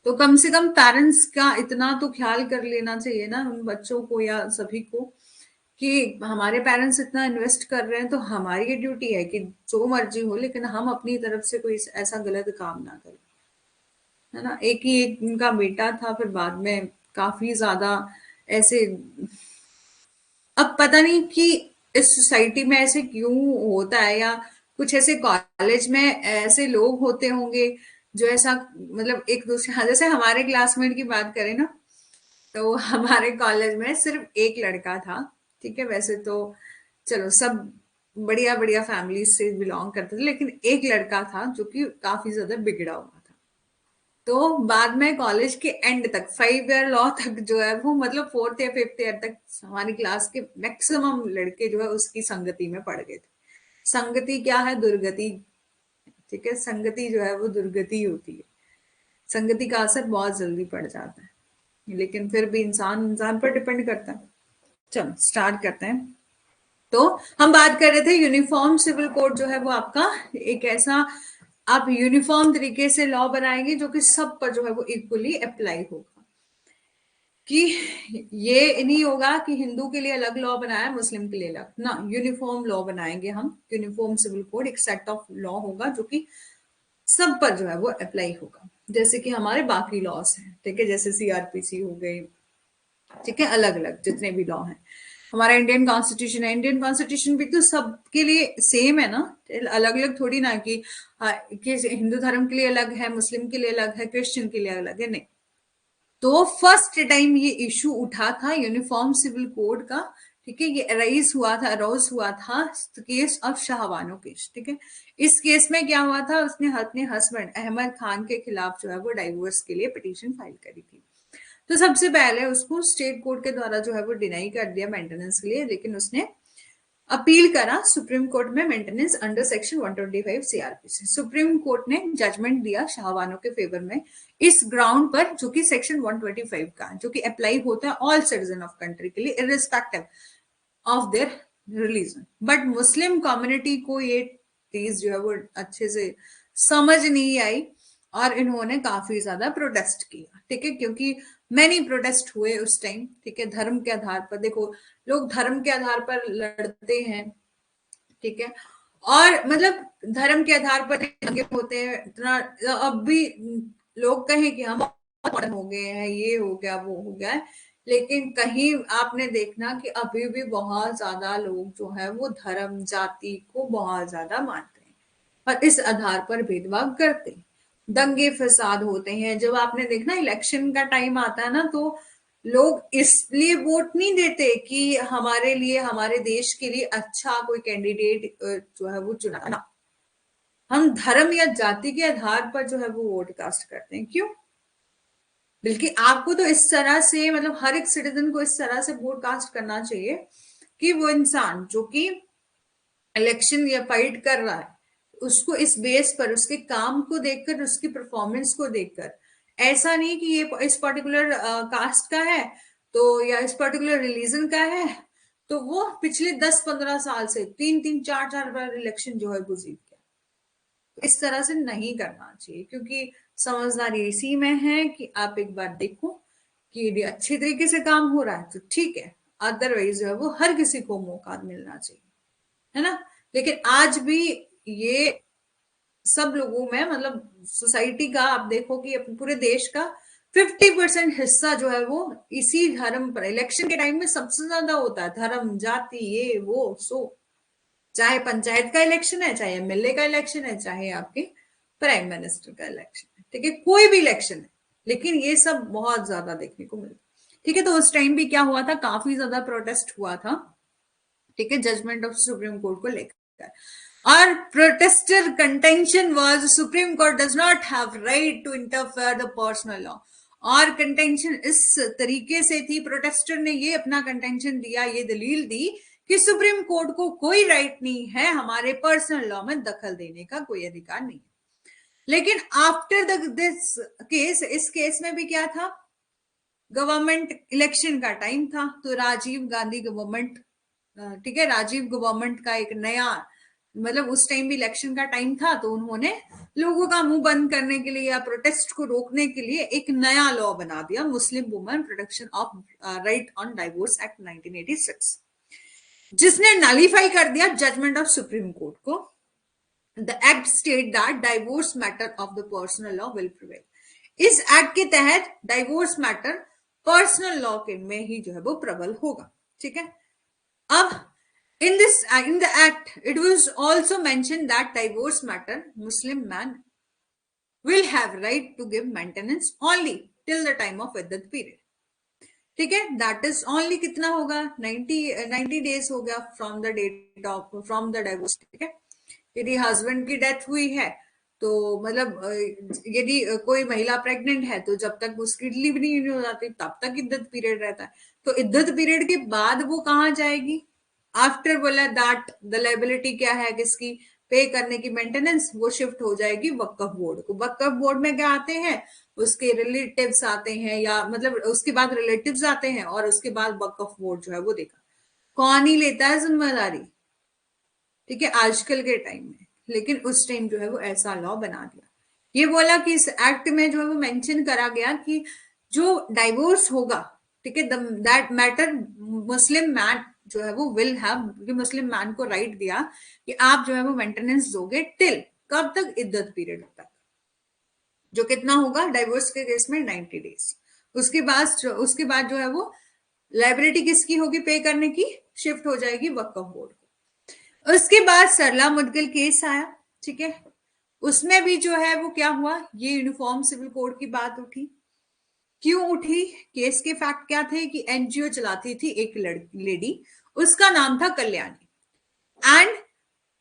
तो कम से कम पेरेंट्स का इतना तो ख्याल कर लेना चाहिए ना उन बच्चों को या सभी को, कि हमारे पेरेंट्स इतना इन्वेस्ट कर रहे हैं तो हमारी ये ड्यूटी है कि जो मर्जी हो लेकिन हम अपनी तरफ से कोई ऐसा गलत काम ना करें, है ना। एक ही एक उनका बेटा था, फिर बाद में काफी ज्यादा ऐसे, अब पता नहीं कि इस सोसाइटी में ऐसे क्यों होता है, या कुछ ऐसे कॉलेज में ऐसे लोग होते होंगे जो ऐसा, मतलब एक दूसरे, हाँ, जैसे हमारे क्लासमेट की बात करें ना, तो हमारे कॉलेज में सिर्फ एक लड़का था, ठीक है, वैसे तो चलो सब बढ़िया बढ़िया फैमिली से बिलोंग करते थे, लेकिन एक लड़का था जो कि काफी ज्यादा बिगड़ा हुआ था। तो बाद में कॉलेज के एंड तक 5 ईयर लॉ तक जो है वो, मतलब 4th या 5th ईयर तक हमारी क्लास के मैक्सिमम लड़के जो है उसकी संगति में पड़ गए थे। संगति क्या है, दुर्गति, ठीक है, संगति जो है वो दुर्गति होती है, संगति का असर बहुत जल्दी पड़ जाता है, लेकिन फिर भी इंसान इंसान पर डिपेंड करता है। चलो स्टार्ट करते हैं। तो हम बात कर रहे थे यूनिफॉर्म सिविल कोड जो है वो आपका एक ऐसा आप यूनिफॉर्म तरीके से लॉ बनाएंगे जो कि सब पर जो है वो इक्वली अप्लाई होगा, कि ये नहीं होगा कि हिंदू के लिए अलग लॉ बनाया मुस्लिम के लिए अलग ना, यूनिफॉर्म लॉ बनाएंगे हम, यूनिफॉर्म सिविल कोड, एक सेट ऑफ लॉ होगा जो कि सब पर जो है वो अप्लाई होगा, जैसे कि हमारे बाकी लॉस हैं, ठीक है, जैसे सीआरपीसी हो गई, ठीक है, अलग अलग जितने भी लॉ हैं। हमारा इंडियन कॉन्स्टिट्यूशन है, इंडियन कॉन्स्टिट्यूशन भी तो सबके लिए सेम है ना, अलग अलग थोड़ी ना कि हिंदू धर्म के लिए अलग है, मुस्लिम के लिए अलग है, क्रिश्चियन के लिए अलग है, नहीं। तो फर्स्ट टाइम ये इशू उठा था यूनिफॉर्म सिविल कोड का, ठीक है, ये अराइज हुआ था केस ऑफ शाहबानो केस, ठीक है। इस केस में क्या हुआ था, उसने अपने हस्बैंड अहमद खान के खिलाफ जो है वो डाइवोर्स के लिए पिटीशन फाइल करी थी। तो सबसे पहले उसको स्टेट कोर्ट के द्वारा जो है वो डिनाई कर दिया मेंटेनेंस के लिए, लेकिन उसने अपील करा सुप्रीम कोर्ट में maintenance under section 125 CrPC. Supreme court ने जजमेंट दिया शाहबानो के फेवर में इस ग्राउंड पर, जो कि सेक्शन 125 का, जो कि अप्लाई होता है ऑल सिटीजन ऑफ कंट्री के लिए irrespective of their religion. But Muslim community को ये चीज जो है वो अच्छे से समझ नहीं आई और इन्होंने काफी ज्यादा प्रोटेस्ट किया, ठीक है, क्योंकि मैनी प्रोटेस्ट हुए उस टाइम, ठीक है, धर्म के आधार पर, देखो लोग धर्म के आधार पर लड़ते हैं, ठीक है, और मतलब धर्म के आधार पर दंगे होते हैं इतना, अब भी लोग कहें कि हम मॉडर्न हो गए हैं, ये हो गया वो हो गया है, लेकिन कहीं आपने देखना कि अभी भी बहुत ज्यादा लोग जो है वो धर्म जाति को बहुत ज्यादा मानते हैं और इस आधार पर भेदभाव करते हैं, दंगे फसाद होते हैं। जब आपने देखना इलेक्शन का टाइम आता है ना, तो लोग इसलिए वोट नहीं देते कि हमारे लिए, हमारे देश के लिए अच्छा कोई कैंडिडेट जो है वो चुना ना, हम धर्म या जाति के आधार पर जो है वो वोट कास्ट करते हैं। क्यों? बल्कि आपको तो इस तरह से, मतलब हर एक सिटीजन को इस तरह से वोट कास्ट करना चाहिए कि वो इंसान जो कि इलेक्शन या फाइट कर रहा है, उसको इस बेस पर, उसके काम को देखकर, उसकी परफॉर्मेंस को देखकर, ऐसा नहीं कि ये इस पर्टिकुलर कास्ट का है तो, या इस पर्टिकुलर रिलीजन का है तो वो पिछले 10-15 साल से 3-3 4-4 बार इलेक्शन जो है वो जीत गया। इस तरह से नहीं करना चाहिए, क्योंकि समझदारी इसी में है कि आप एक बार देखो कि यदि अच्छे तरीके से काम हो रहा है तो ठीक है, अदरवाइज जो है वो हर किसी को मौका मिलना चाहिए, है ना। लेकिन आज भी ये सब लोगों में, मतलब सोसाइटी का आप देखो कि अपने पूरे देश का 50% हिस्सा जो है वो इसी धर्म पर, इलेक्शन के टाइम में सबसे ज्यादा होता है धर्म जाति ये वो सो, चाहे पंचायत का इलेक्शन है, चाहे एमएलए का इलेक्शन है, चाहे आपके प्राइम मिनिस्टर का इलेक्शन है, ठीक है, कोई भी इलेक्शन है, लेकिन ये सब बहुत ज्यादा देखने को मिलता है, ठीक है। तो उस टाइम भी क्या हुआ था, काफी ज्यादा प्रोटेस्ट हुआ था, ठीक है, जजमेंट ऑफ सुप्रीम कोर्ट को लेकर। और protester contention was supreme court does not have right to interfere the personal law. और कंटेंशन इस तरीके से थी, प्रोटेस्टर ने ये अपना कंटेंशन दिया, ये दलील दी कि सुप्रीम कोर्ट को कोई राइट नहीं है हमारे पर्सनल लॉ में दखल देने का, कोई अधिकार नहीं। लेकिन आफ्टर दिस केस, इस केस में भी क्या था, गवर्नमेंट इलेक्शन का टाइम था, तो राजीव गांधी गवर्नमेंट, ठीक है, राजीव गवर्नमेंट का एक नया, मतलब उस टाइम भी इलेक्शन का टाइम था, तो उन्होंने लोगों का मुंह बंद करने के लिए या प्रोटेस्ट को रोकने के लिए एक नया लॉ बना दिया, Muslim women protection of right on divorce act 1986, जिसने नलीफाई कर दिया जजमेंट ऑफ सुप्रीम कोर्ट को। The act state that divorce matter of the personal law will prevail. इस एक्ट के तहत डाइवोर्स मैटर पर्सनल लॉ के में ही जो है वो प्रबल होगा, ठीक है। अब in the act it was also mentioned that divorce matter Muslim man will have right to give maintenance only till the time of iddat period, ठीक है, दैट इज ओनली कितना होगा, 90 डेज हो गया from the date of, from the divorce, ठीक है। यदि husband की डेथ हुई है तो मतलब यदि कोई महिला प्रेग्नेंट है तो जब तक उसकी डिलीवरी नहीं हो जाती तब तक इद्दत पीरियड रहता है। तो इद्दत पीरियड के बाद वो कहाँ जाएगी, आफ्टर बोला दैट द लायबिलिटी क्या है किसकी, पे करने की, मेंटेनेंस, वो शिफ्ट हो जाएगी वक्फ बोर्ड को। वक्फ बोर्ड में क्या आते हैं, उसके रिलेटिव्स आते हैं, या मतलब उसके बाद रिलेटिव्स आते हैं और उसके बाद वक्फ बोर्ड जो है वो देखा, कौन ही लेता है जिम्मेदारी, ठीक है, आजकल के टाइम में लेकिन उस टाइम जो है वो ऐसा लॉ बना दिया। ये बोला कि इस एक्ट में जो है वो मेंशन करा गया कि जो डाइवोर्स होगा, ठीक है, दैट मैटर मुस्लिम मैन जो है वो विल हैव, मुस्लिम मैन को राइट दिया कि आप जो है वो मेंटेनेंस दोगे टिल कब तक, इद्दत पीरियड तक, जो कितना होगा डाइवोर्स के केस में 90 डेज। उसके बाद जो है वो लाइबिलिटी किसकी होगी पे करने की, शिफ्ट हो जाएगी वक्फ बोर्ड को। उसके बाद सरला मुदगिल केस आया, ठीक है, उसमें भी जो है वो क्या हुआ, ये यूनिफॉर्म सिविल कोड की बात उठी। क्यों उठी, केस के फैक्ट क्या थे कि एनजीओ चलाती थी एक लेडी, उसका नाम था Kalyani, and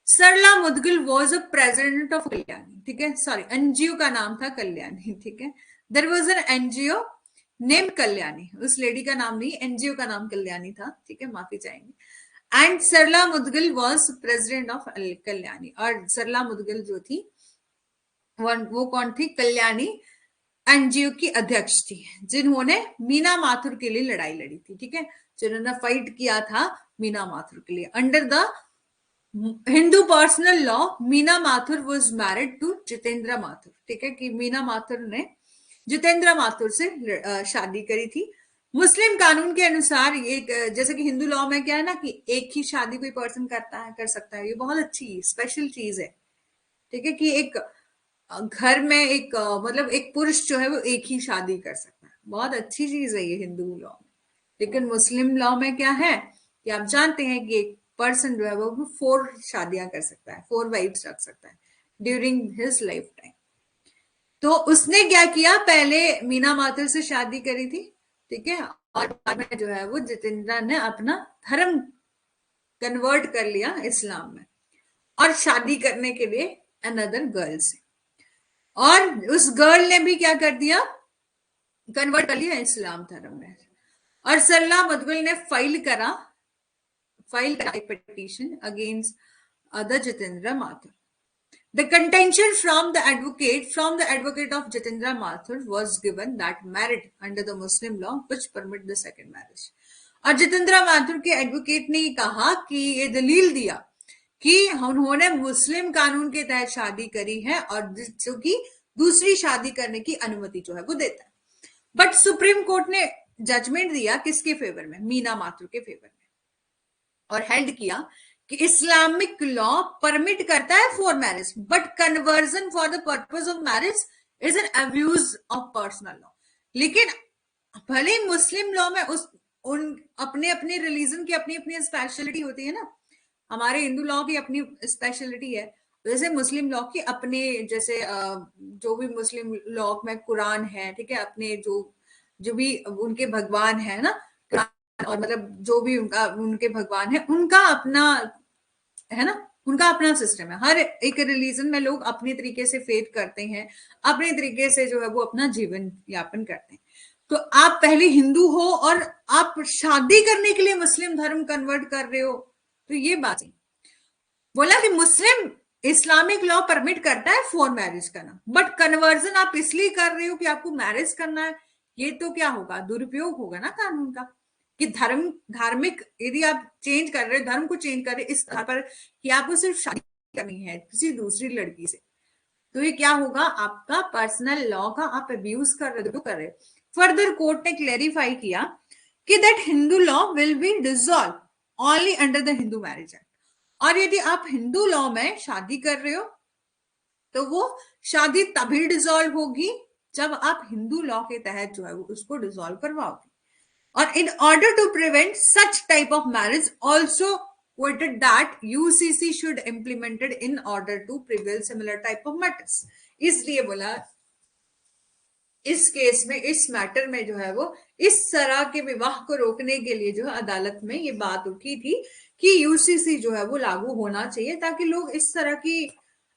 Sarla Mudgil was a president of Kalyani, ठीक है, सॉरी एनजीओ का नाम था कल्याणी, ठीक है, there was an NGO name Kalyani, उस लेडी का नाम नहीं, एनजीओ का नाम कल्याणी था, ठीक है, माफी चाहेंगे। And Sarla Mudgil was president of Kalyani, और सरला मुदगिल जो थी वो कौन थी, कल्याणी एनजीओ की अध्यक्ष थी, जिन्होंने मीना माथुर के लिए लड़ाई लड़ी थी, ठीक है, जिन्होंने फाइट किया था मीना माथुर के लिए। Under the Hindu personal law Meena Mathur was married to Jitendra Mathur, ठीक है, कि मीना माथुर ने जितेंद्र माथुर से शादी करी थी। मुस्लिम कानून के अनुसार ये, जैसे कि हिंदू लॉ में क्या है ना कि एक ही शादी कोई पर्सन कर सकता है, ये बहुत अच्छी स्पेशल चीज है, ठीक है, कि एक घर में एक मतलब एक पुरुष जो है वो एक ही शादी कर सकता है, बहुत अच्छी चीज है ये हिंदू लॉ में। लेकिन मुस्लिम लॉ में क्या है कि आप जानते हैं कि एक पर्सन जो है वो 4 शादियां कर सकता है, 4 वाइफ्स रख सकता है ड्यूरिंग हिज लाइफ टाइम। तो उसने क्या किया, पहले मीना माथुर से शादी करी थी, ठीक है, और बाद में जो है वो जितेंद्र ने अपना धर्म कन्वर्ट कर लिया इस्लाम में, और शादी करने के लिए अनदर गर्ल से, और उस गर्ल ने भी क्या कर दिया, कन्वर्ट कर लिया इस्लाम धर्म में। और सरला मुदगिल ने फाइल करा petition against the Jitendra Mathur. The contention from the advocate of Jitendra Mathur was given that married under the Muslim law which permit the second marriage. और जितेंद्र माथुर के एडवोकेट ने कहा कि ये दलील दिया कि उन्होंने मुस्लिम कानून के तहत शादी करी है और जो कि दूसरी शादी करने की अनुमति जो है वो देता है। बट सुप्रीम कोर्ट ने जजमेंट दिया किसके फेवर में, मीना माथुर के फेवर में, और हेल्ड किया कि इस्लामिक लॉ परमिट करता है for marriage, but conversion for the purpose of marriage is an abuse of personal law. लेकिन भले मुस्लिम लॉ में उन अपने अपने रिलीजन की अपनी अपनी स्पेशलिटी होती है ना, हमारे हिंदू लॉ की अपनी स्पेशलिटी है, जैसे मुस्लिम लॉ की अपने, जैसे जो भी मुस्लिम लॉ में कुरान है, ठीक है, अपने जो भी उनके भगवान है ना, और मतलब जो भी उनके भगवान है उनका अपना है ना, उनका अपना सिस्टम है। हर एक रिलीजन में लोग अपने तरीके से फेथ करते हैं, अपने तरीके से जो है वो अपना जीवन यापन करते हैं। तो आप पहले हिंदू हो और आप शादी करने के लिए मुस्लिम धर्म कन्वर्ट कर रहे हो, तो ये बात है। बोला कि मुस्लिम इस्लामिक लॉ परमिट करता है फॉर मैरिज करना, बट कन्वर्जन आप इसलिए कर रहे हो कि आपको मैरिज करना है, ये तो क्या होगा, दुरुपयोग होगा ना कानून का, कि धार्मिक यदि आप चेंज कर रहे हो, धर्म को चेंज कर रहे हो इस तरह पर कि आपको सिर्फ शादी करनी है किसी दूसरी लड़की से, तो ये क्या होगा, आपका पर्सनल लॉ का आप अब्यूज कर रहे हो। फर्दर कोर्ट ने क्लेरिफाई किया कि that Hindu law will be dissolve only under the Hindu marriage act, और यदि आप हिंदू लॉ में शादी कर रहे हो तो वो शादी तभी डिसॉल्व होगी जब आप हिंदू लॉ के तहत जो है वो उसको डिसॉल्व करवाओगे। और in order to prevent such type of marriage also quoted that UCC should implemented in order to prevail similar type of matters। इसलिए बोला इस केस में, इस मैटर में जो है वो इस तरह के विवाह को रोकने के लिए जो है अदालत में ये बात उठी थी कि यूसीसी जो है वो लागू होना चाहिए, ताकि लोग इस तरह की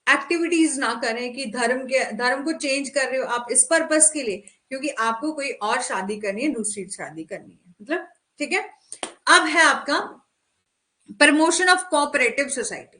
एक्टिविटीज ना करें कि धर्म को चेंज कर रहे हो आप इस पर्पस के लिए क्योंकि आपको कोई और शादी करनी है, दूसरी शादी करनी है, मतलब ठीक है। अब है आपका प्रमोशन ऑफ कोऑपरेटिव सोसाइटी।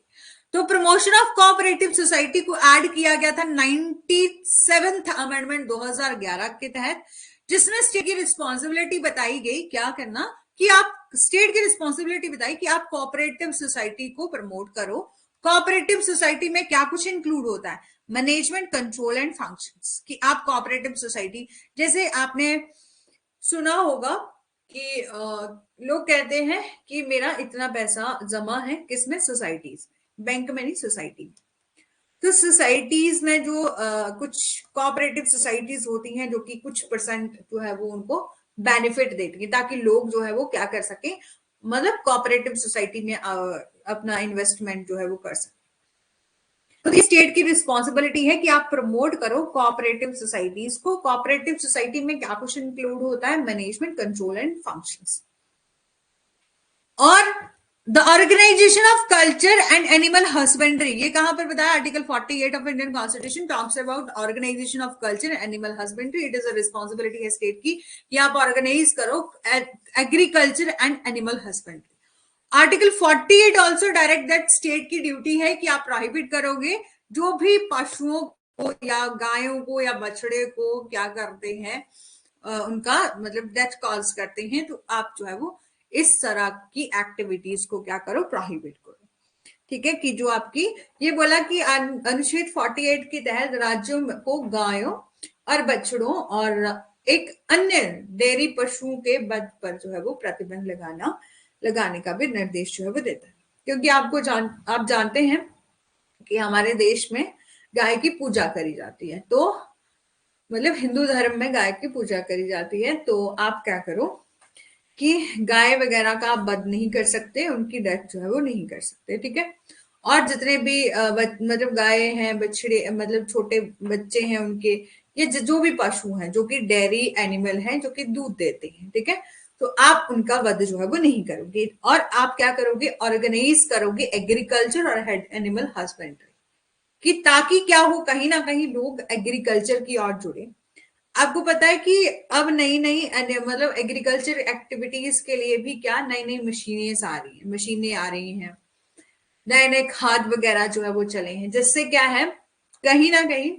तो प्रमोशन ऑफ कोऑपरेटिव सोसाइटी को ऐड किया गया था 97th अमेंडमेंट 2011 के तहत, जिसमें स्टेट की रिस्पॉन्सिबिलिटी बताई गई क्या करना, कि आप स्टेट की रिस्पॉन्सिबिलिटी बताई कि आप कोऑपरेटिव सोसाइटी को प्रमोट करो, कोऑपरेटिव सोसाइटी में क्या कुछ इंक्लूड होता है? Management, control and functions. कि आप कोऑपरेटिव सोसाइटी, जैसे आपने सुना होगा कि लोग कहते हैं कि मेरा इतना पैसा जमा है किसमें? सोसाइटीज, बैंक में नहीं, सोसाइटी में। तो सोसाइटीज में जो कुछ कोऑपरेटिव सोसाइटीज होती हैं जो कि कुछ परसेंट जो है वो उनको बेनिफिट देती है, ताकि लोग जो है वो क्या कर सके, मतलब कोऑपरेटिव सोसाइटी में अपना इन्वेस्टमेंट जो है वो कर सके। तो ये स्टेट की रिस्पॉन्सिबिलिटी है कि आप प्रमोट करो कोऑपरेटिव सोसाइटीज को। कोऑपरेटिव सोसाइटी में क्या कुछ इंक्लूड होता है? Management, control and functions. और the organisation of culture and animal husbandry, ये कहां पर बताया? Article 48 of Indian constitution talks about organisation of culture and animal husbandry. It is a responsibility है स्टेट की कि आप ऑर्गेनाइज करो agriculture and animal husbandry. Article 48 also direct that state की ड्यूटी है कि आप प्रोहिबिट करोगे जो भी पशुओं को या गायों को या बछड़े को क्या करते हैं, उनका मतलब डेथ कॉज करते हैं, तो आप जो है वो इस तरह की एक्टिविटीज को क्या करो? प्रोहिबिट करो। ठीक है, कि जो आपकी ये बोला कि अनुच्छेद 48 के तहत राज्यों को गायों और बछड़ों और एक अन्य डेयरी पशुओं के वध पर जो है वो प्रतिबंध लगाने का भी निर्देश जो है वो देता है। क्योंकि आप जानते हैं कि हमारे देश में गाय की पूजा करी जाती है, तो मतलब हिंदू धर्म में गाय की पूजा करी जाती है, तो आप क्या करो कि गाय वगैरह का आप वध नहीं कर सकते, उनकी डेथ जो है वो नहीं कर सकते। ठीक है, और जितने भी मतलब गाय हैं, बछड़े मतलब छोटे बच्चे हैं उनके, ये जो भी पशु हैं जो कि डेयरी एनिमल हैं जो कि दूध देते हैं, ठीक है, तो आप उनका वध जो है वो नहीं करोगे। और आप क्या करोगे? ऑर्गेनाइज करोगे एग्रीकल्चर और एनिमल हस्बेंड्री, कि ताकि क्या हो, कहीं ना कहीं लोग एग्रीकल्चर की ओर जुड़े। आपको पता है कि अब नई नई मतलब एग्रीकल्चर एक्टिविटीज के लिए भी क्या नई नई मशीनें आ रही हैं, नए नए खाद वगैरह जो है वो चले हैं, जिससे क्या है, कहीं ना कहीं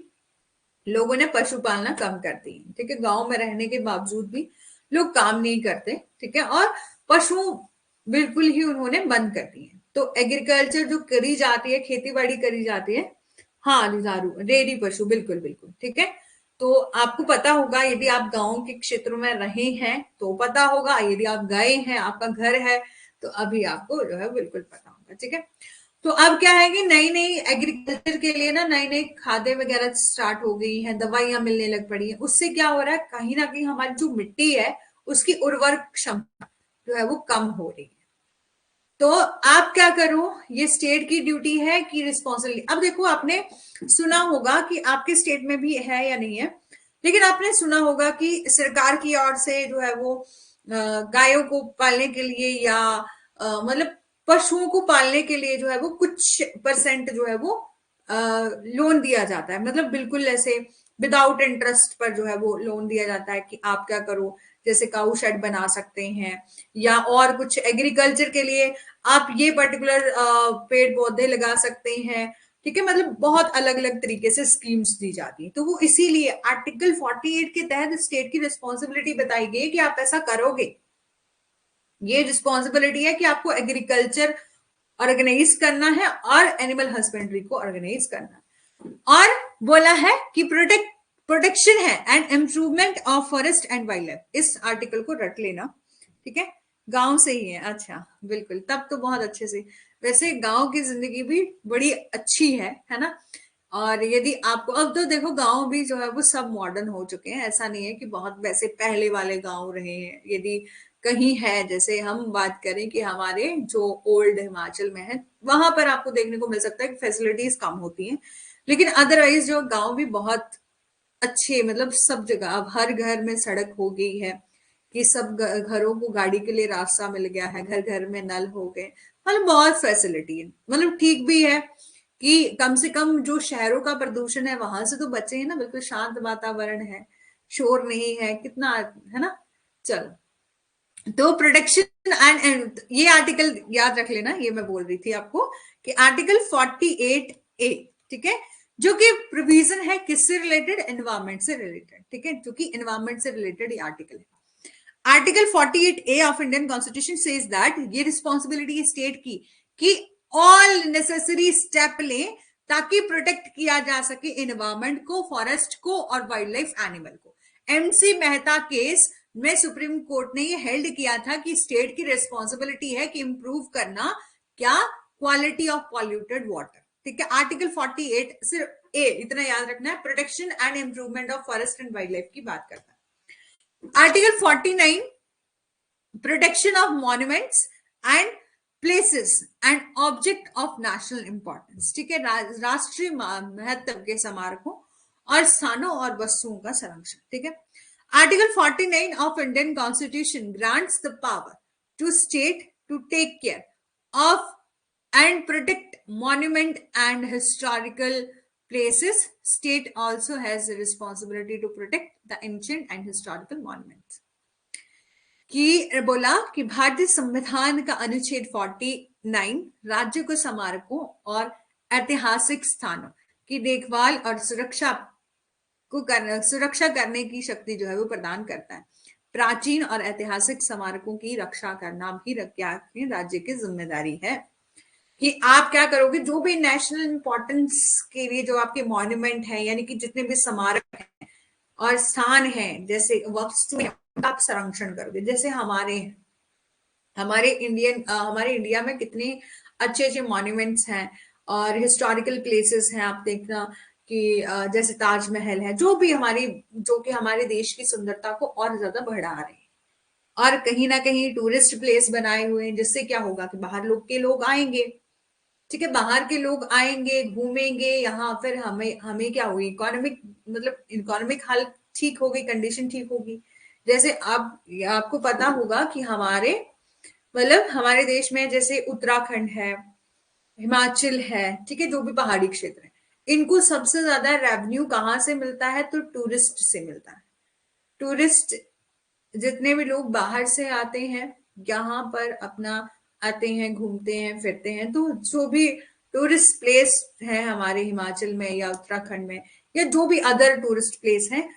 लोगों ने पशु पालना कम कर दी है। ठीक है, गांव में रहने के बावजूद भी लोग काम नहीं करते। ठीक है, और पशु बिल्कुल ही उन्होंने बंद कर दिए। तो एग्रीकल्चर जो करी जाती है, खेती बाड़ी करी जाती है, हाँ दुधारू डेयरी पशु, बिल्कुल बिल्कुल ठीक है। तो आपको पता होगा, यदि आप गांव के क्षेत्रों में रहे हैं तो पता होगा, यदि आप गए हैं, आपका घर है, तो अभी आपको जो है बिल्कुल पता होगा। ठीक है, तो अब क्या है कि नई नई एग्रीकल्चर के लिए ना नई नई खादें वगैरह स्टार्ट हो गई हैं, दवाइयां मिलने लग पड़ी हैं। उससे क्या हो रहा है, कहीं ना कहीं हमारी जो मिट्टी है उसकी उर्वरक क्षमता जो है वो कम हो रही है। तो आप क्या करो, ये स्टेट की ड्यूटी है कि रिस्पॉन्सिबिलिटी। अब देखो, आपने सुना होगा कि आपके स्टेट में भी है या नहीं है, लेकिन आपने सुना होगा कि सरकार की ओर से जो है वो गायों को पालने के लिए या मतलब पशुओं को पालने के लिए जो है वो कुछ परसेंट जो है वो लोन दिया जाता है। मतलब बिल्कुल ऐसे विदाउट इंटरेस्ट पर जो है वो लोन दिया जाता है कि आप क्या करो, जैसे काऊ शेड बना सकते हैं, या और कुछ एग्रीकल्चर के लिए आप ये पर्टिकुलर पेड़ पौधे लगा सकते हैं। ठीक है, मतलब बहुत अलग अलग तरीके से स्कीम्स दी जाती है। तो वो इसीलिए आर्टिकल 48 के तहत स्टेट की रिस्पॉन्सिबिलिटी बताई गई है कि आप ऐसा करोगे। ये रिस्पॉन्सिबिलिटी है कि आपको एग्रीकल्चर ऑर्गेनाइज करना है और एनिमल हस्बेंड्री को ऑर्गेनाइज करना है। और बोला है कि प्रोटेक्शन है and improvement of forest and wild life. इस आर्टिकल को रट लेना। ठीक है, गांव से ही है, अच्छा बिल्कुल, तब तो बहुत अच्छे से। वैसे गांव की जिंदगी भी बड़ी अच्छी है ना। और यदि आपको, अब तो देखो गांव भी जो है वो सब मॉडर्न हो चुके हैं, ऐसा नहीं है कि बहुत वैसे पहले वाले गांव रहे हैं। यदि कहीं है, जैसे हम बात करें कि हमारे जो ओल्ड हिमाचल में है, वहां पर आपको देखने को मिल सकता है कि फैसिलिटीज कम होती हैं, लेकिन अदरवाइज जो गांव भी बहुत अच्छे, मतलब सब जगह अब हर घर में सड़क हो गई है, कि सब घरों को गाड़ी के लिए रास्ता मिल गया है, घर घर में नल हो गए, मतलब बहुत फैसिलिटी है। मतलब ठीक भी है कि कम से कम जो शहरों का प्रदूषण है वहां से तो बचे हैं ना, बिल्कुल शांत वातावरण है, शोर नहीं है, कितना है ना। चलो, तो प्रोटेक्शन एंड ये आर्टिकल याद रख लेना, ये मैं बोल रही थी आपको कि आर्टिकल 48A, ठीक है, जो कि प्रोविजन है किससे रिलेटेड? एनवायरमेंट से रिलेटेड। ठीक है, जो कि एनवायरमेंट से रिलेटेड ये आर्टिकल है। Article 48A of Indian constitution says that ये रिस्पॉन्सिबिलिटी स्टेट की कि ऑल नेसेसरी स्टेप लें ताकि प्रोटेक्ट किया जा सके एनवायरमेंट को, फॉरेस्ट को और वाइल्ड लाइफ एनिमल को। एमसी मेहता केस में सुप्रीम कोर्ट ने ये हेल्ड किया था कि स्टेट की रिस्पॉन्सिबिलिटी है कि इंप्रूव करना क्या, क्वालिटी ऑफ पॉल्यूटेड वाटर। ठीक है, आर्टिकल 48 सिर्फ ए इतना याद रखना है, protection and improvement of forest and wild life की बात करता है। Article 49 protection of monuments and places and object of national importance. ठीक है, राष्ट्रीय महत्व के स्मारकों और स्थानों और वस्तुओं का संरक्षण। ठीक है, article 49 of Indian constitution grants the power to state to take care of and protect monument and historical places. State also has a responsibility to protect the ancient and historical monuments. कि बोला कि भारतीय संविधान का अनुच्छेद 49 राज्य को स्मारकों और ऐतिहासिक स्थानों की देखभाल और सुरक्षा करने की शक्ति जो है वो प्रदान करता है। प्राचीन और ऐतिहासिक स्मारकों की रक्षा करना भी राज्य की जिम्मेदारी है। कि आप क्या करोगे, जो भी नेशनल इंपॉर्टेंस के लिए जो आपके मॉन्यूमेंट है, यानी कि जितने भी स्मारक हैं और स्थान हैं, जैसे वस्तु आप संरक्षण करोगे। जैसे हमारे इंडिया में कितने अच्छे अच्छे मॉन्यूमेंट्स हैं और हिस्टोरिकल प्लेसेस हैं। आप देखना कि जैसे ताजमहल है, जो कि हमारे देश की सुंदरता को और ज्यादा बढ़ा रहे हैं और कहीं ना कहीं टूरिस्ट प्लेस बनाए हुए हैं, जिससे क्या होगा कि बाहर लोग आएंगे। ठीक है, बाहर के लोग आएंगे, घूमेंगे यहाँ, फिर हमें क्या होगी, इकोनॉमिक हालत ठीक होगी, कंडीशन ठीक होगी। जैसे आपको पता होगा कि हमारे देश में जैसे उत्तराखंड है, हिमाचल है, ठीक है, जो भी पहाड़ी क्षेत्र है, इनको सबसे ज्यादा रेवेन्यू कहाँ से मिलता है, तो टूरिस्ट से मिलता है। टूरिस्ट जितने भी लोग बाहर से आते हैं, यहाँ पर अपना आते हैं, घूमते हैं, फिरते हैं, तो जो भी टूरिस्ट प्लेस है हमारे हिमाचल में या उत्तराखंड में या जो भी अदर टूरिस्ट प्लेस है,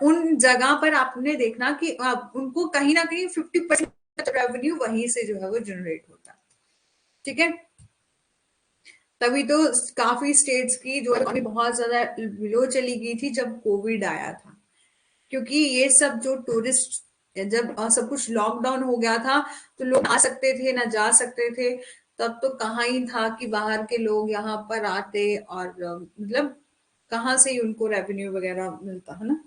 उन जगह पर आपने देखना कि उनको कहीं ना कहीं 50% रेवेन्यू वहीं से जो है वो जनरेट होता है। ठीक है, तभी तो काफी स्टेट्स की जो इकोनॉमी बहुत ज्यादा लो चली गई थी जब कोविड आया था, क्योंकि ये सब जो टूरिस्ट, जब सब कुछ लॉकडाउन हो गया था तो लोग आ सकते थे ना जा सकते थे, तब तो कहाँ ही था कि बाहर के लोग यहाँ पर आते और कहाँ से ही उनको रेवेन्यू वगैरह मिलता है ना।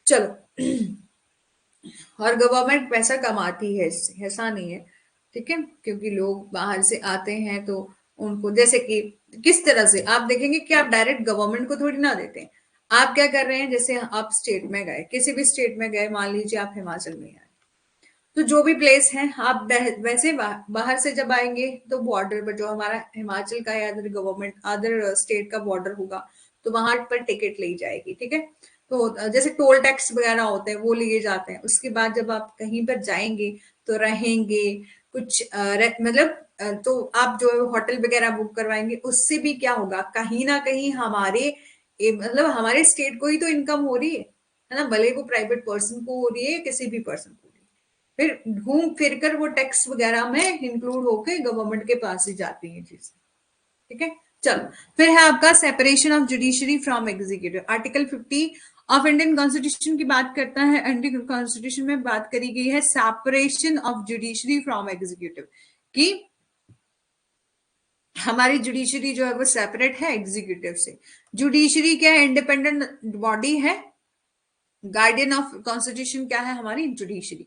चलो, और गवर्नमेंट पैसा कमाती है इससे, ऐसा नहीं है। ठीक है, क्योंकि लोग बाहर से आते हैं तो उनको, जैसे कि किस तरह से आप देखेंगे कि आप डायरेक्ट गवर्नमेंट को थोड़ी ना देते हैं। आप क्या कर रहे हैं, जैसे आप स्टेट में गए, किसी भी स्टेट में गए, मान लीजिए आप हिमाचल में आए, तो जो भी प्लेस है आप वैसे बाहर से जब आएंगे तो बॉर्डर पर जो हमारा हिमाचल का या अदर स्टेट का बॉर्डर होगा, तो वहां पर टिकट ली जाएगी। ठीक है, तो जैसे टोल टैक्स वगैरह होते हैं वो लिए जाते हैं। उसके बाद जब आप कहीं पर जाएंगे तो रहेंगे कुछ तो आप जो होटल वगैरह बुक करवाएंगे, उससे भी क्या होगा, कहीं ना कहीं हमारे स्टेट को ही तो इनकम हो रही है ना, भले वो प्राइवेट पर्सन को हो रही है, किसी भी पर्सन को हो रही है, फिर घूम फिर कर वो टैक्स वगैरह में इंक्लूड होके गवर्नमेंट के पास ही जाती है चीजें। ठीक है, चलो, फिर है आपका separation of judiciary from executive. Article 50 of Indian constitution की बात करता है। इंडियन कॉन्स्टिट्यूशन में बात करी गई है separation of judiciary from executive, कि हमारी जुडिशरी जो है वो सेपरेट है एग्जीक्यूटिव से। जुडिशरी क्या है, इंडिपेंडेंट बॉडी है। गार्डियन ऑफ कॉन्स्टिट्यूशन क्या है, हमारी judiciary.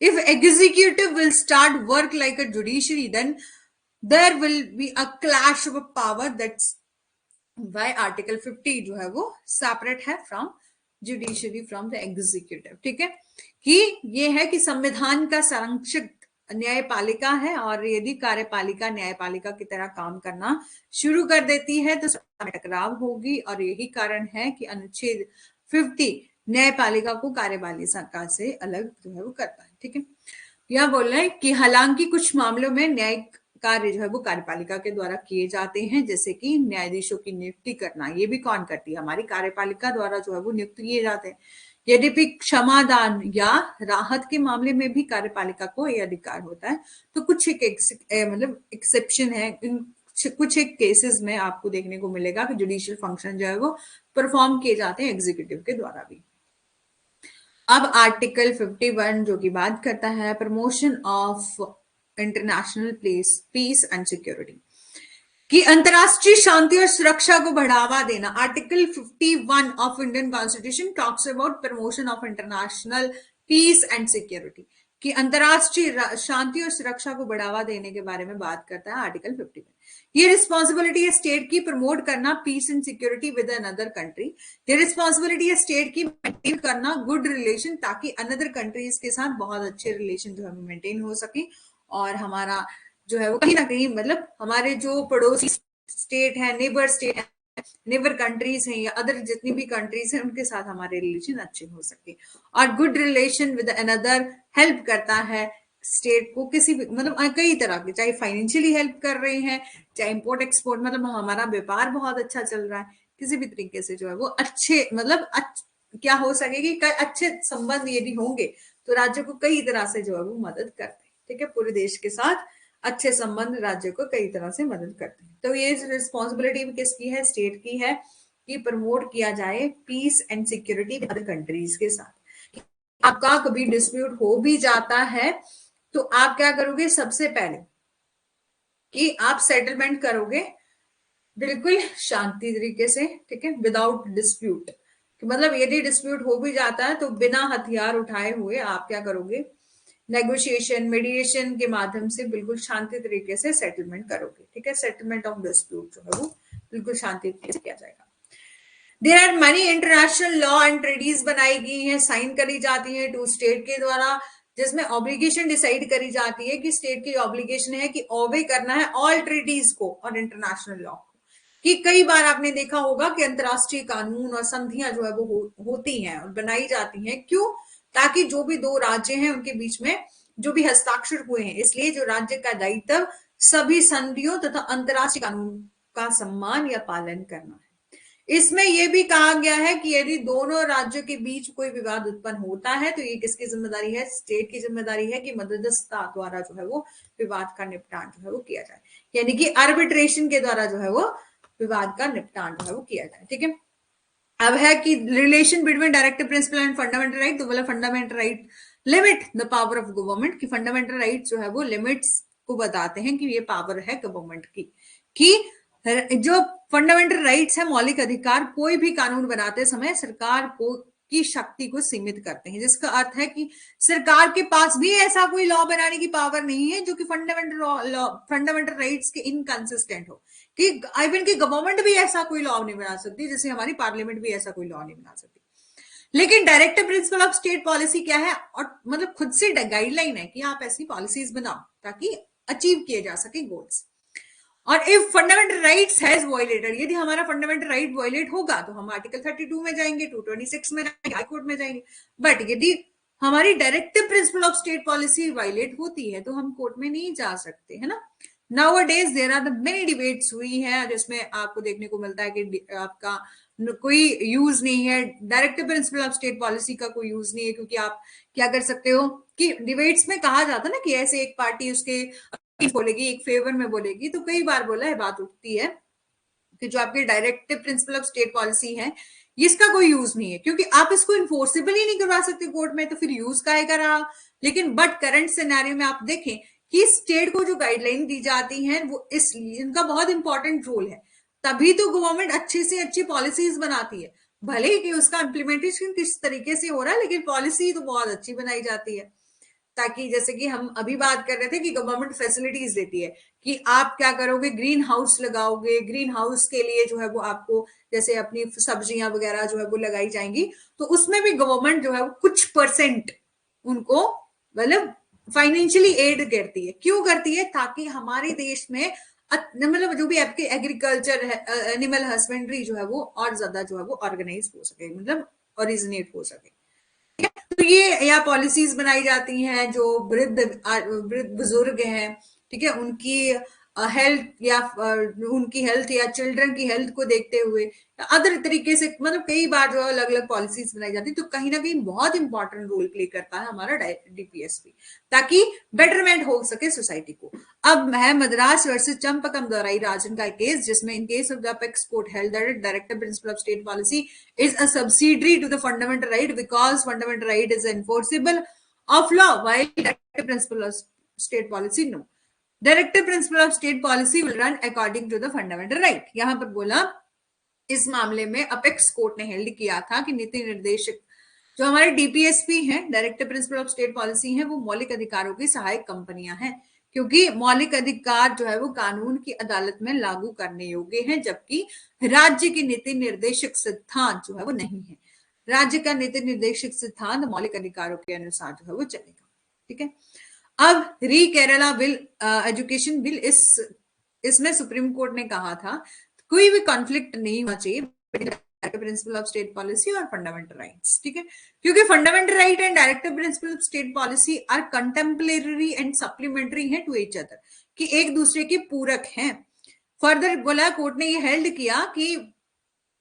If executive will start work like a judiciary, then there will be a clash of power. That's why article 50 जो है वो सेपरेट है from judiciary, from the executive. ठीक है, कि ये है कि संविधान का संरक्षक न्यायपालिका है, और यदि कार्यपालिका न्यायपालिका की तरह काम करना शुरू कर देती है तो टकराव होगी, और यही कारण है कि अनुच्छेद 50 न्यायपालिका को कार्यपालिका से अलग जो है वो करता है। ठीक है, यह बोल रहे हैं कि हालांकि कुछ मामलों में न्यायिक कार्य जो है वो कार्यपालिका के द्वारा किए जाते हैं, जैसे कि न्यायाधीशों की नियुक्ति करना, ये भी कौन करती है, हमारी कार्यपालिका द्वारा जो है वो नियुक्त किए जाते हैं। यद्यपि क्षमादान या राहत के मामले में भी कार्यपालिका को यह अधिकार होता है। तो कुछ एक मतलब एक्सेप्शन है, कुछ एक केसेस में आपको देखने को मिलेगा कि जुडिशियल फंक्शन जो है वो परफॉर्म किए जाते हैं एग्जीक्यूटिव के द्वारा भी। अब आर्टिकल 51 जो कि बात करता है promotion of international peace and security, कि अंतरराष्ट्रीय शांति और सुरक्षा को बढ़ावा देना। Article 51 of Indian constitution talks about promotion of international peace and security, कि अंतरराष्ट्रीय शांति और सुरक्षा को बढ़ावा देने के बारे में बात करता है आर्टिकल 51। ये रिस्पॉन्सिबिलिटी है स्टेट की प्रमोट करना peace and security with another country. ये रिस्पॉन्सिबिलिटी है स्टेट की मेंटेन करना गुड रिलेशन, ताकि अनदर कंट्रीज के साथ बहुत अच्छे रिलेशन जो है मेंटेन हो सके, और हमारा जो है वो कहीं ना कहीं मतलब हमारे जो पड़ोसी स्टेट है, नेबर स्टेट है, नेबर कंट्रीज हैं या अदर जितनी भी कंट्रीज हैं उनके साथ हमारे रिलेशन अच्छे हो सके। और good relation with another help करता है स्टेट को किसी भी मतलब कई तरह के, चाहे फाइनेंशियली हेल्प कर रहे हैं, चाहे इंपोर्ट एक्सपोर्ट, मतलब हमारा व्यापार बहुत अच्छा चल रहा है, किसी भी तरीके से जो है वो अच्छे मतलब क्या हो सके कि अच्छे संबंध यदि होंगे तो राज्य को कई तरह से जो है वो मदद करते हैं। ठीक है, पूरे देश के साथ अच्छे संबंध राज्य को कई तरह से मदद करते हैं। तो ये रिस्पॉन्सिबिलिटी किसकी है? स्टेट की है कि प्रमोट किया जाए peace and security other countries के साथ। आपका कभी डिस्प्यूट हो भी जाता है तो आप क्या करोगे? सबसे पहले कि आप सेटलमेंट करोगे बिल्कुल शांति तरीके से, ठीक है, विदाउट डिस्प्यूट। मतलब यदि डिस्प्यूट हो भी जाता है तो बिना हथियार उठाए हुए आप क्या करोगे? नेगोशिएशन, मीडिएशन के माध्यम से बिल्कुल शांति तरीके से सेटलमेंट करोगे। ठीक है, सेटलमेंट ऑफ डिस्प्यूट जो है वो बिल्कुल शांति तरीके से किया जाएगा। There are many international law and treaties बनाई गई हैं, साइन करी जाती हैं टू स्टेट के द्वारा, जिसमें ऑब्लिगेशन डिसाइड करी जाती है कि स्टेट की ऑब्लिगेशन है कि ओबे करना है ऑल ट्रेडीज को और इंटरनेशनल लॉ को। कि कई बार आपने देखा होगा कि अंतरराष्ट्रीय कानून और संधियां जो है वो होती हैं और बनाई जाती हैं, क्यों? ताकि जो भी दो राज्य हैं उनके बीच में जो भी हस्ताक्षर हुए हैं, इसलिए जो राज्य का दायित्व सभी संधियों तथा अंतरराष्ट्रीय कानून का सम्मान या पालन करना है। इसमें यह भी कहा गया है कि यदि दोनों राज्यों के बीच कोई विवाद उत्पन्न होता है तो ये किसकी जिम्मेदारी है? स्टेट की जिम्मेदारी है कि मध्यस्थता द्वारा जो है वो विवाद का निपटान जो है वो किया जाए, यानी कि आर्बिट्रेशन के द्वारा जो है वो विवाद का निपटान जो है वो किया जाए। ठीक है, अब है कि relation between directive principle and fundamental right. तो बोला fundamental right limit the power of government, की फंडामेंटल राइट जो है वो लिमिट्स को बताते हैं कि ये पावर है गवर्नमेंट की, कि जो फंडामेंटल राइट्स है, मौलिक अधिकार, कोई भी कानून बनाते समय सरकार को की शक्ति को सीमित करते हैं, जिसका अर्थ है कि सरकार के पास भी ऐसा कोई लॉ बनाने की पावर नहीं है जो कि फंडामेंटल राइट्स के इनकंसिस्टेंट हो, कि इवन की गवर्नमेंट भी ऐसा कोई लॉ नहीं बना सकती, जैसे हमारी पार्लियामेंट भी ऐसा कोई लॉ नहीं बना सकती। लेकिन directive principle of state policy क्या है? और मतलब खुद से गाइडलाइन है कि आप ऐसी पॉलिसीज बनाओ ताकि अचीव किए जा सके गोल्स। और if fundamental rights has violated, यदि हमारा फंडामेंटल राइट वायलेट होगा तो हम आर्टिकल 32 में जाएंगे, 226 में जाएंगे, हाई कोर्ट में जाएंगे। बट यदि हमारी directive principle of state policy violate होती है तो हम कोर्ट में नहीं जा सकते, है ना। Nowadays there are the many debates हुई है जिसमें आपको देखने को मिलता है कि आपका कोई यूज नहीं है, directive principle of state policy का कोई यूज नहीं है, क्योंकि आप क्या कर सकते हो कि डिबेट्स में कहा जाता है ना कि ऐसे एक पार्टी उसके बोलेगी, एक फेवर में बोलेगी, तो कई बार बोला है, बात उठती है कि जो आपके directive principle of state policy है इसका कोई यूज नहीं है, क्योंकि आप इसको इन्फोर्सेबल ही नहीं करवा सकते कोर्ट में, तो फिर यूज काहे का रहा। लेकिन बट करंट सिनेरियो में आप देखें कि स्टेट को जो गाइडलाइन दी जाती हैं वो इसलिए इनका बहुत इंपॉर्टेंट रोल है, तभी तो गवर्नमेंट अच्छी से अच्छी पॉलिसीज बनाती है, भले ही कि उसका इम्प्लीमेंटेशन किस तरीके से हो रहा है, लेकिन पॉलिसी तो बहुत अच्छी बनाई जाती है। ताकि जैसे कि हम अभी बात कर रहे थे कि गवर्नमेंट फैसिलिटीज देती है कि आप क्या करोगे, ग्रीन हाउस लगाओगे, ग्रीन हाउस के लिए जो है वो आपको जैसे अपनी सब्जियां वगैरह जो है वो लगाई जाएंगी, तो उसमें भी गवर्नमेंट जो है वो कुछ परसेंट उनको मतलब फाइनेंशियली एड करती है। क्यों करती है? ताकि हमारे देश में मतलब जो भी आपके एग्रीकल्चर है, एनिमल हस्बेंड्री जो है वो और ज्यादा जो है वो ऑर्गेनाइज हो सके, मतलब ओरिजिनेट हो सके। तो ये या पॉलिसीज बनाई जाती हैं जो वृद्ध बुजुर्ग हैं, ठीक है, उनकी हेल्थ या उनकी हेल्थ या चिल्ड्रन की हेल्थ को देखते हुए अदर तरीके से, मतलब कई बार जो अलग अलग पॉलिसीज बनाई जाती है, तो कहीं ना कहीं बहुत इंपॉर्टेंट रोल प्ले करता है हमारा डीपीएसपी, ताकि बेटरमेंट हो सके सोसाइटी को। अब है मद्रास वर्सेस चंपकम दोराई राजन का केस, जिसमें in case of the apex court held that directive principle of state policy is a subsidiary to the fundamental right because fundamental right is enforceable of law while directive principle of state policy no. Directive principle of state policy will run according to the fundamental right. यहां पर बोला इस मामले में apex court ने held किया था कि नीति निर्देशक जो हमारे डीपीएसपी हैं, directive principle of state policy है, वो मौलिक अधिकारों की सहायक कंपनियां हैं, क्योंकि मौलिक अधिकार जो है वो कानून की अदालत में लागू करने योग्य हैं, जबकि राज्य की नीति निर्देशक सिद्धांत जो है वो नहीं है। राज्य का नीति निर्देशक सिद्धांत मौलिक अधिकारों के अनुसार जो है वो चलेगा। ठीक है। अब re Kerala bill education bill, इसमें सुप्रीम कोर्ट ने कहा था कोई भी कॉन्फ्लिक्ट नहीं होना चाहिए प्रिंसिपल ऑफ स्टेट पॉलिसी और फंडामेंटल राइट्स। ठीक है, क्योंकि fundamental right and directive principle of state policy are contemporary and supplementary हैं टू ईच अदर, कि एक दूसरे के पूरक हैं। फर्दर बोला कोर्ट ने ये हेल्ड किया कि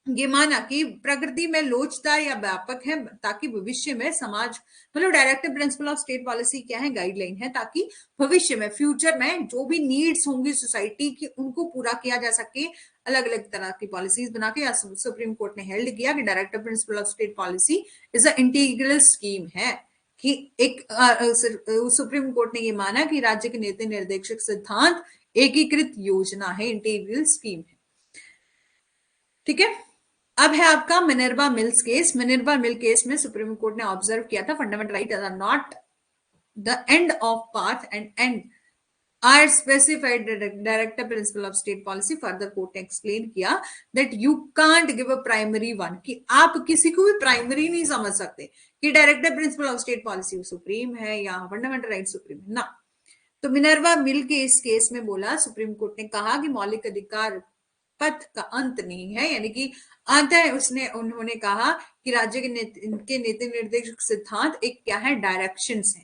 ये माना कि प्रकृति में लोचदार या व्यापक है, ताकि भविष्य में समाज, मतलब directive principle of state policy क्या है, गाइडलाइन है, ताकि भविष्य में फ्यूचर में जो भी नीड्स होंगी सोसाइटी की उनको पूरा किया जा सके, अलग अलग तरह की पॉलिसीज बना के। सुप्रीम कोर्ट ने हेल्ड किया कि directive principle of state policy is a integral scheme है, कि एक सुप्रीम कोर्ट ने ये माना कि राज्य के नीति निर्देशक सिद्धांत एकीकृत योजना है, इंटीग्रल स्कीम है। ठीक है। अब है आपका Minerva mills case. Minerva mill case में सुप्रीम कोर्ट ने ऑब्जर्व किया था fundamental right are not the end of path and end are specified directive principle of state policy. Further court ने एक्सप्लेन किया that you can't give a primary one, कि आप किसी को भी प्राइमरी नहीं समझ सकते कि directive principle of state policy supreme है या फंडामेंटल राइट सुप्रीम है ना। तो मिनर्वा मिल के इस केस में बोला, सुप्रीम कोर्ट ने कहा कि मौलिक अधिकार पथ का अंत नहीं है, यानी कि अंत है। उन्होंने कहा कि राज्य के नीति निर्देशक सिद्धांत एक क्या है, डायरेक्शंस है,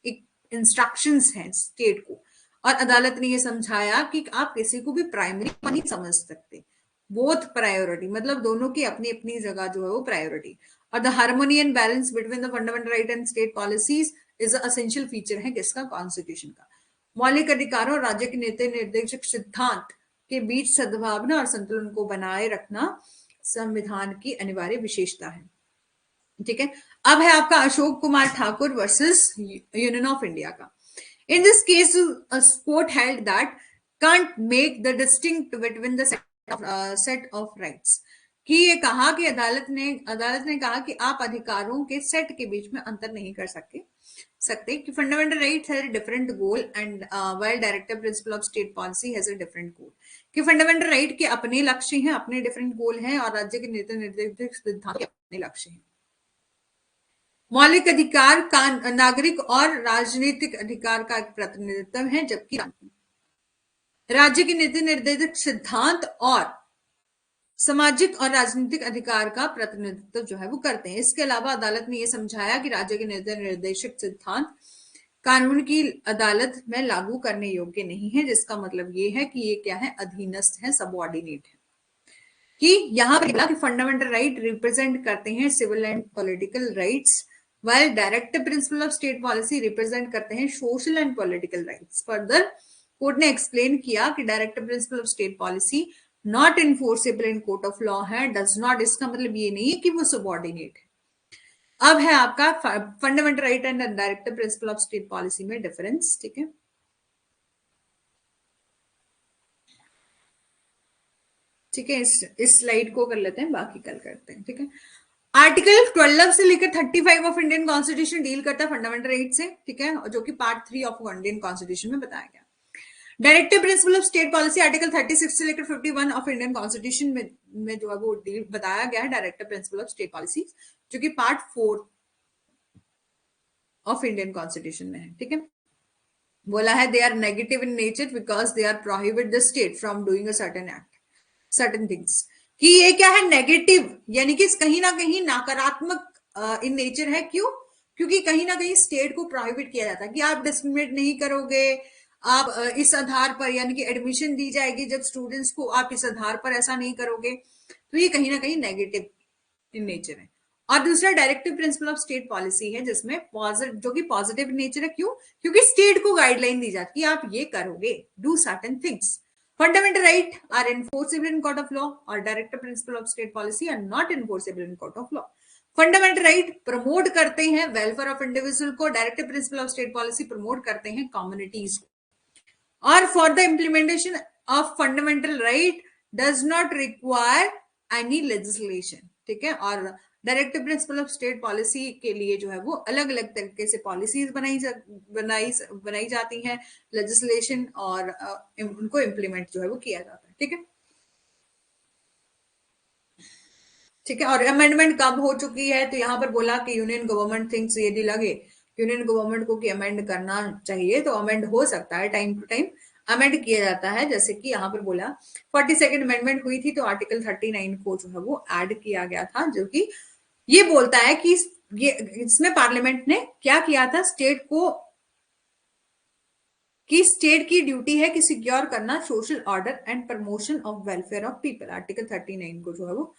एक इंस्ट्रक्शंस है स्टेट को। और अदालत ने ये समझाया कि आप किसी को भी प्राइमरी नहीं समझ सकते, बोथ प्रायोरिटी, मतलब दोनों की अपनी अपनी जगह जो है वो प्रायोरिटी। और the harmony and balance between the fundamental right and state policies is essential feature है किसका, कॉन्स्टिट्यूशन का। मौलिक अधिकारों और राज्य के नीति निर्देशक सिद्धांत के बीच सद्भावना और संतुलन को बनाए रखना संविधान की अनिवार्य विशेषता है। ठीक है। अब है आपका Ashok Kumar Thakur versus Union of India का। In this case court held that can't make the distinct between the set of rights, कि ये कहा कि अदालत ने कहा कि आप अधिकारों के सेट के बीच में अंतर नहीं कर सकते कि fundamental right has a different goal and while directive principle of state policy has a different गोल, कि फंडामेंटल राइट के अपने लक्ष्य हैं, अपने डिफरेंट गोल हैं, और राज्य के नीति निर्देशक सिद्धांत के अपने लक्ष्य हैं। मौलिक अधिकार का नागरिक और राजनीतिक अधिकार का एक प्रतिनिधित्व है, जबकि राज्य के नीति निर्देशक सिद्धांत और सामाजिक और राजनीतिक अधिकार का प्रतिनिधित्व जो है वो करते हैं। इसके अलावा अदालत ने यह समझाया कि राज्य के नीति निर्देशक सिद्धांत कानून की अदालत में लागू करने योग्य नहीं है, जिसका मतलब ये है कि ये क्या है, अधीनस्थ है, सबऑर्डिनेट है। कि यहाँ पर फंडामेंटल राइट रिप्रेजेंट करते हैं civil and political rights, while directive principle of state policy represent करते हैं social and political rights. Further court ने एक्सप्लेन किया कि directive principle of state policy not enforceable in court of law है, does not, इसका मतलब ये नहीं है कि वो सबऑर्डिनेट है। अब है आपका fundamental right and directive principle of state policy में डिफरेंस। ठीक है, ठीक है, इस स्लाइड को कर लेते हैं, बाकी कल करते हैं। ठीक है, आर्टिकल 12 से लेकर 35 ऑफ इंडियन कॉन्स्टिट्यूशन डील करता है फंडामेंटल राइट से। ठीक है, जो कि पार्ट 3 ऑफ इंडियन कॉन्स्टिट्यूशन में बताया गया। Directive principle of state policy article 36 से लेकर 51 ऑफ इंडियन कॉन्स्टिट्यूशन में जो है वो डील बताया गया है directive principle of state policy, जो कि पार्ट 4 ऑफ इंडियन कॉन्स्टिट्यूशन में है। ठीक है, बोला है they are negative in nature because they are prohibit the state from doing a certain act, certain things, कि ये क्या है, नेगेटिव, यानी कि कहीं ना कहीं नकारात्मक इन नेचर है। क्यों? क्योंकि कहीं ना कहीं स्टेट को प्रोहिबिट किया जाता है कि आप डिस्क्रिमिनेट नहीं करोगे, आप इस आधार पर यानी कि एडमिशन दी जाएगी जब स्टूडेंट्स को, आप इस आधार पर ऐसा नहीं करोगे, तो ये कहीं ना कहीं नेगेटिव इन नेचर है। और दूसरा directive principle of state policy है, जिसमें पॉजिटिव, जो कि पॉजिटिव नेचर है। क्यों? क्योंकि स्टेट को गाइडलाइन दी जाती है, आप ये करोगे, do certain things. Fundamental right are enforceable in court of law, और directive principle of state policy are not enforceable in court of law. Fundamental right promote करते हैं वेलफेयर ऑफ इंडिविजुअल को, directive principle of state policy promote करते हैं communities को। और for the implementation of fundamental right does not require any legislation, ठीक है। और directive principle of state policy के लिए जो है वो अलग अलग तरीके से पॉलिसीज बनाई जाती हैं, लेजिस्लेशन, और उनको इम्प्लीमेंट जो है वो किया जाता है, ठीक है। ठीक है, और अमेंडमेंट कब हो चुकी है, तो यहाँ पर बोला कि यूनियन गवर्नमेंट थिंक्स, यदि लगे यूनियन गवर्नमेंट को कि अमेंड करना चाहिए तो अमेंड हो सकता है, टाइम टू टाइम अमेंड किया जाता है। जैसे कि यहाँ पर बोला 42nd अमेंडमेंट हुई थी, तो आर्टिकल 39 को जो है वो ऐड किया गया था, जो कि ये बोलता है कि ये इसमें पार्लियामेंट ने क्या किया था, स्टेट को, कि स्टेट की ड्यूटी है कि सिक्योर करना social order and promotion of welfare of people. Article 39 को जो है वो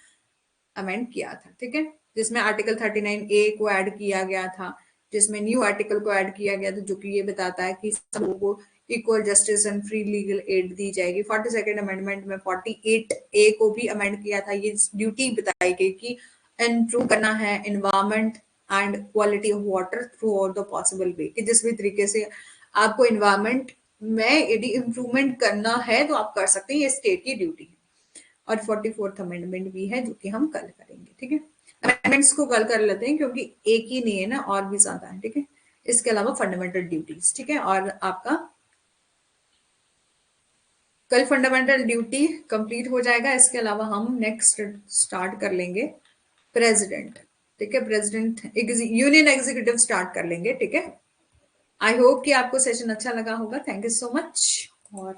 अमेंड किया था, ठीक है, जिसमें आर्टिकल 39 ए को ऐड किया गया था, जिसमें न्यू आर्टिकल को ऐड किया गया था, जो कि ये बताता है कि सब लोगों को equal justice and free legal aid दी जाएगी। 42nd अमेंडमेंट में 48 ए को भी अमेंड किया था, ये ड्यूटी बताई गई कि इंप्रूव करना है environment and quality of water through out the possible way, कि जिस भी तरीके से आपको एनवायरमेंट में यदि इम्प्रूवमेंट करना है तो आप कर सकते हैं, ये स्टेट की ड्यूटी है। और 44th अमेंडमेंट भी है, जो कि हम कल करेंगे, ठीक है। अमेंडमेंट्स को कल कर लेते हैं, क्योंकि एक ही नहीं है ना, और भी ज्यादा है, ठीक है। इसके अलावा फंडामेंटल ड्यूटीज, ठीक है। और आपका कल फंडामेंटल ड्यूटी कंप्लीट हो जाएगा। इसके अलावा हम नेक्स्ट स्टार्ट कर लेंगे प्रेसिडेंट, ठीक है, प्रेसिडेंट यूनियन एग्जीक्यूटिव स्टार्ट कर लेंगे, ठीक है। आई होप कि आपको सेशन अच्छा लगा होगा। Thank you so much. और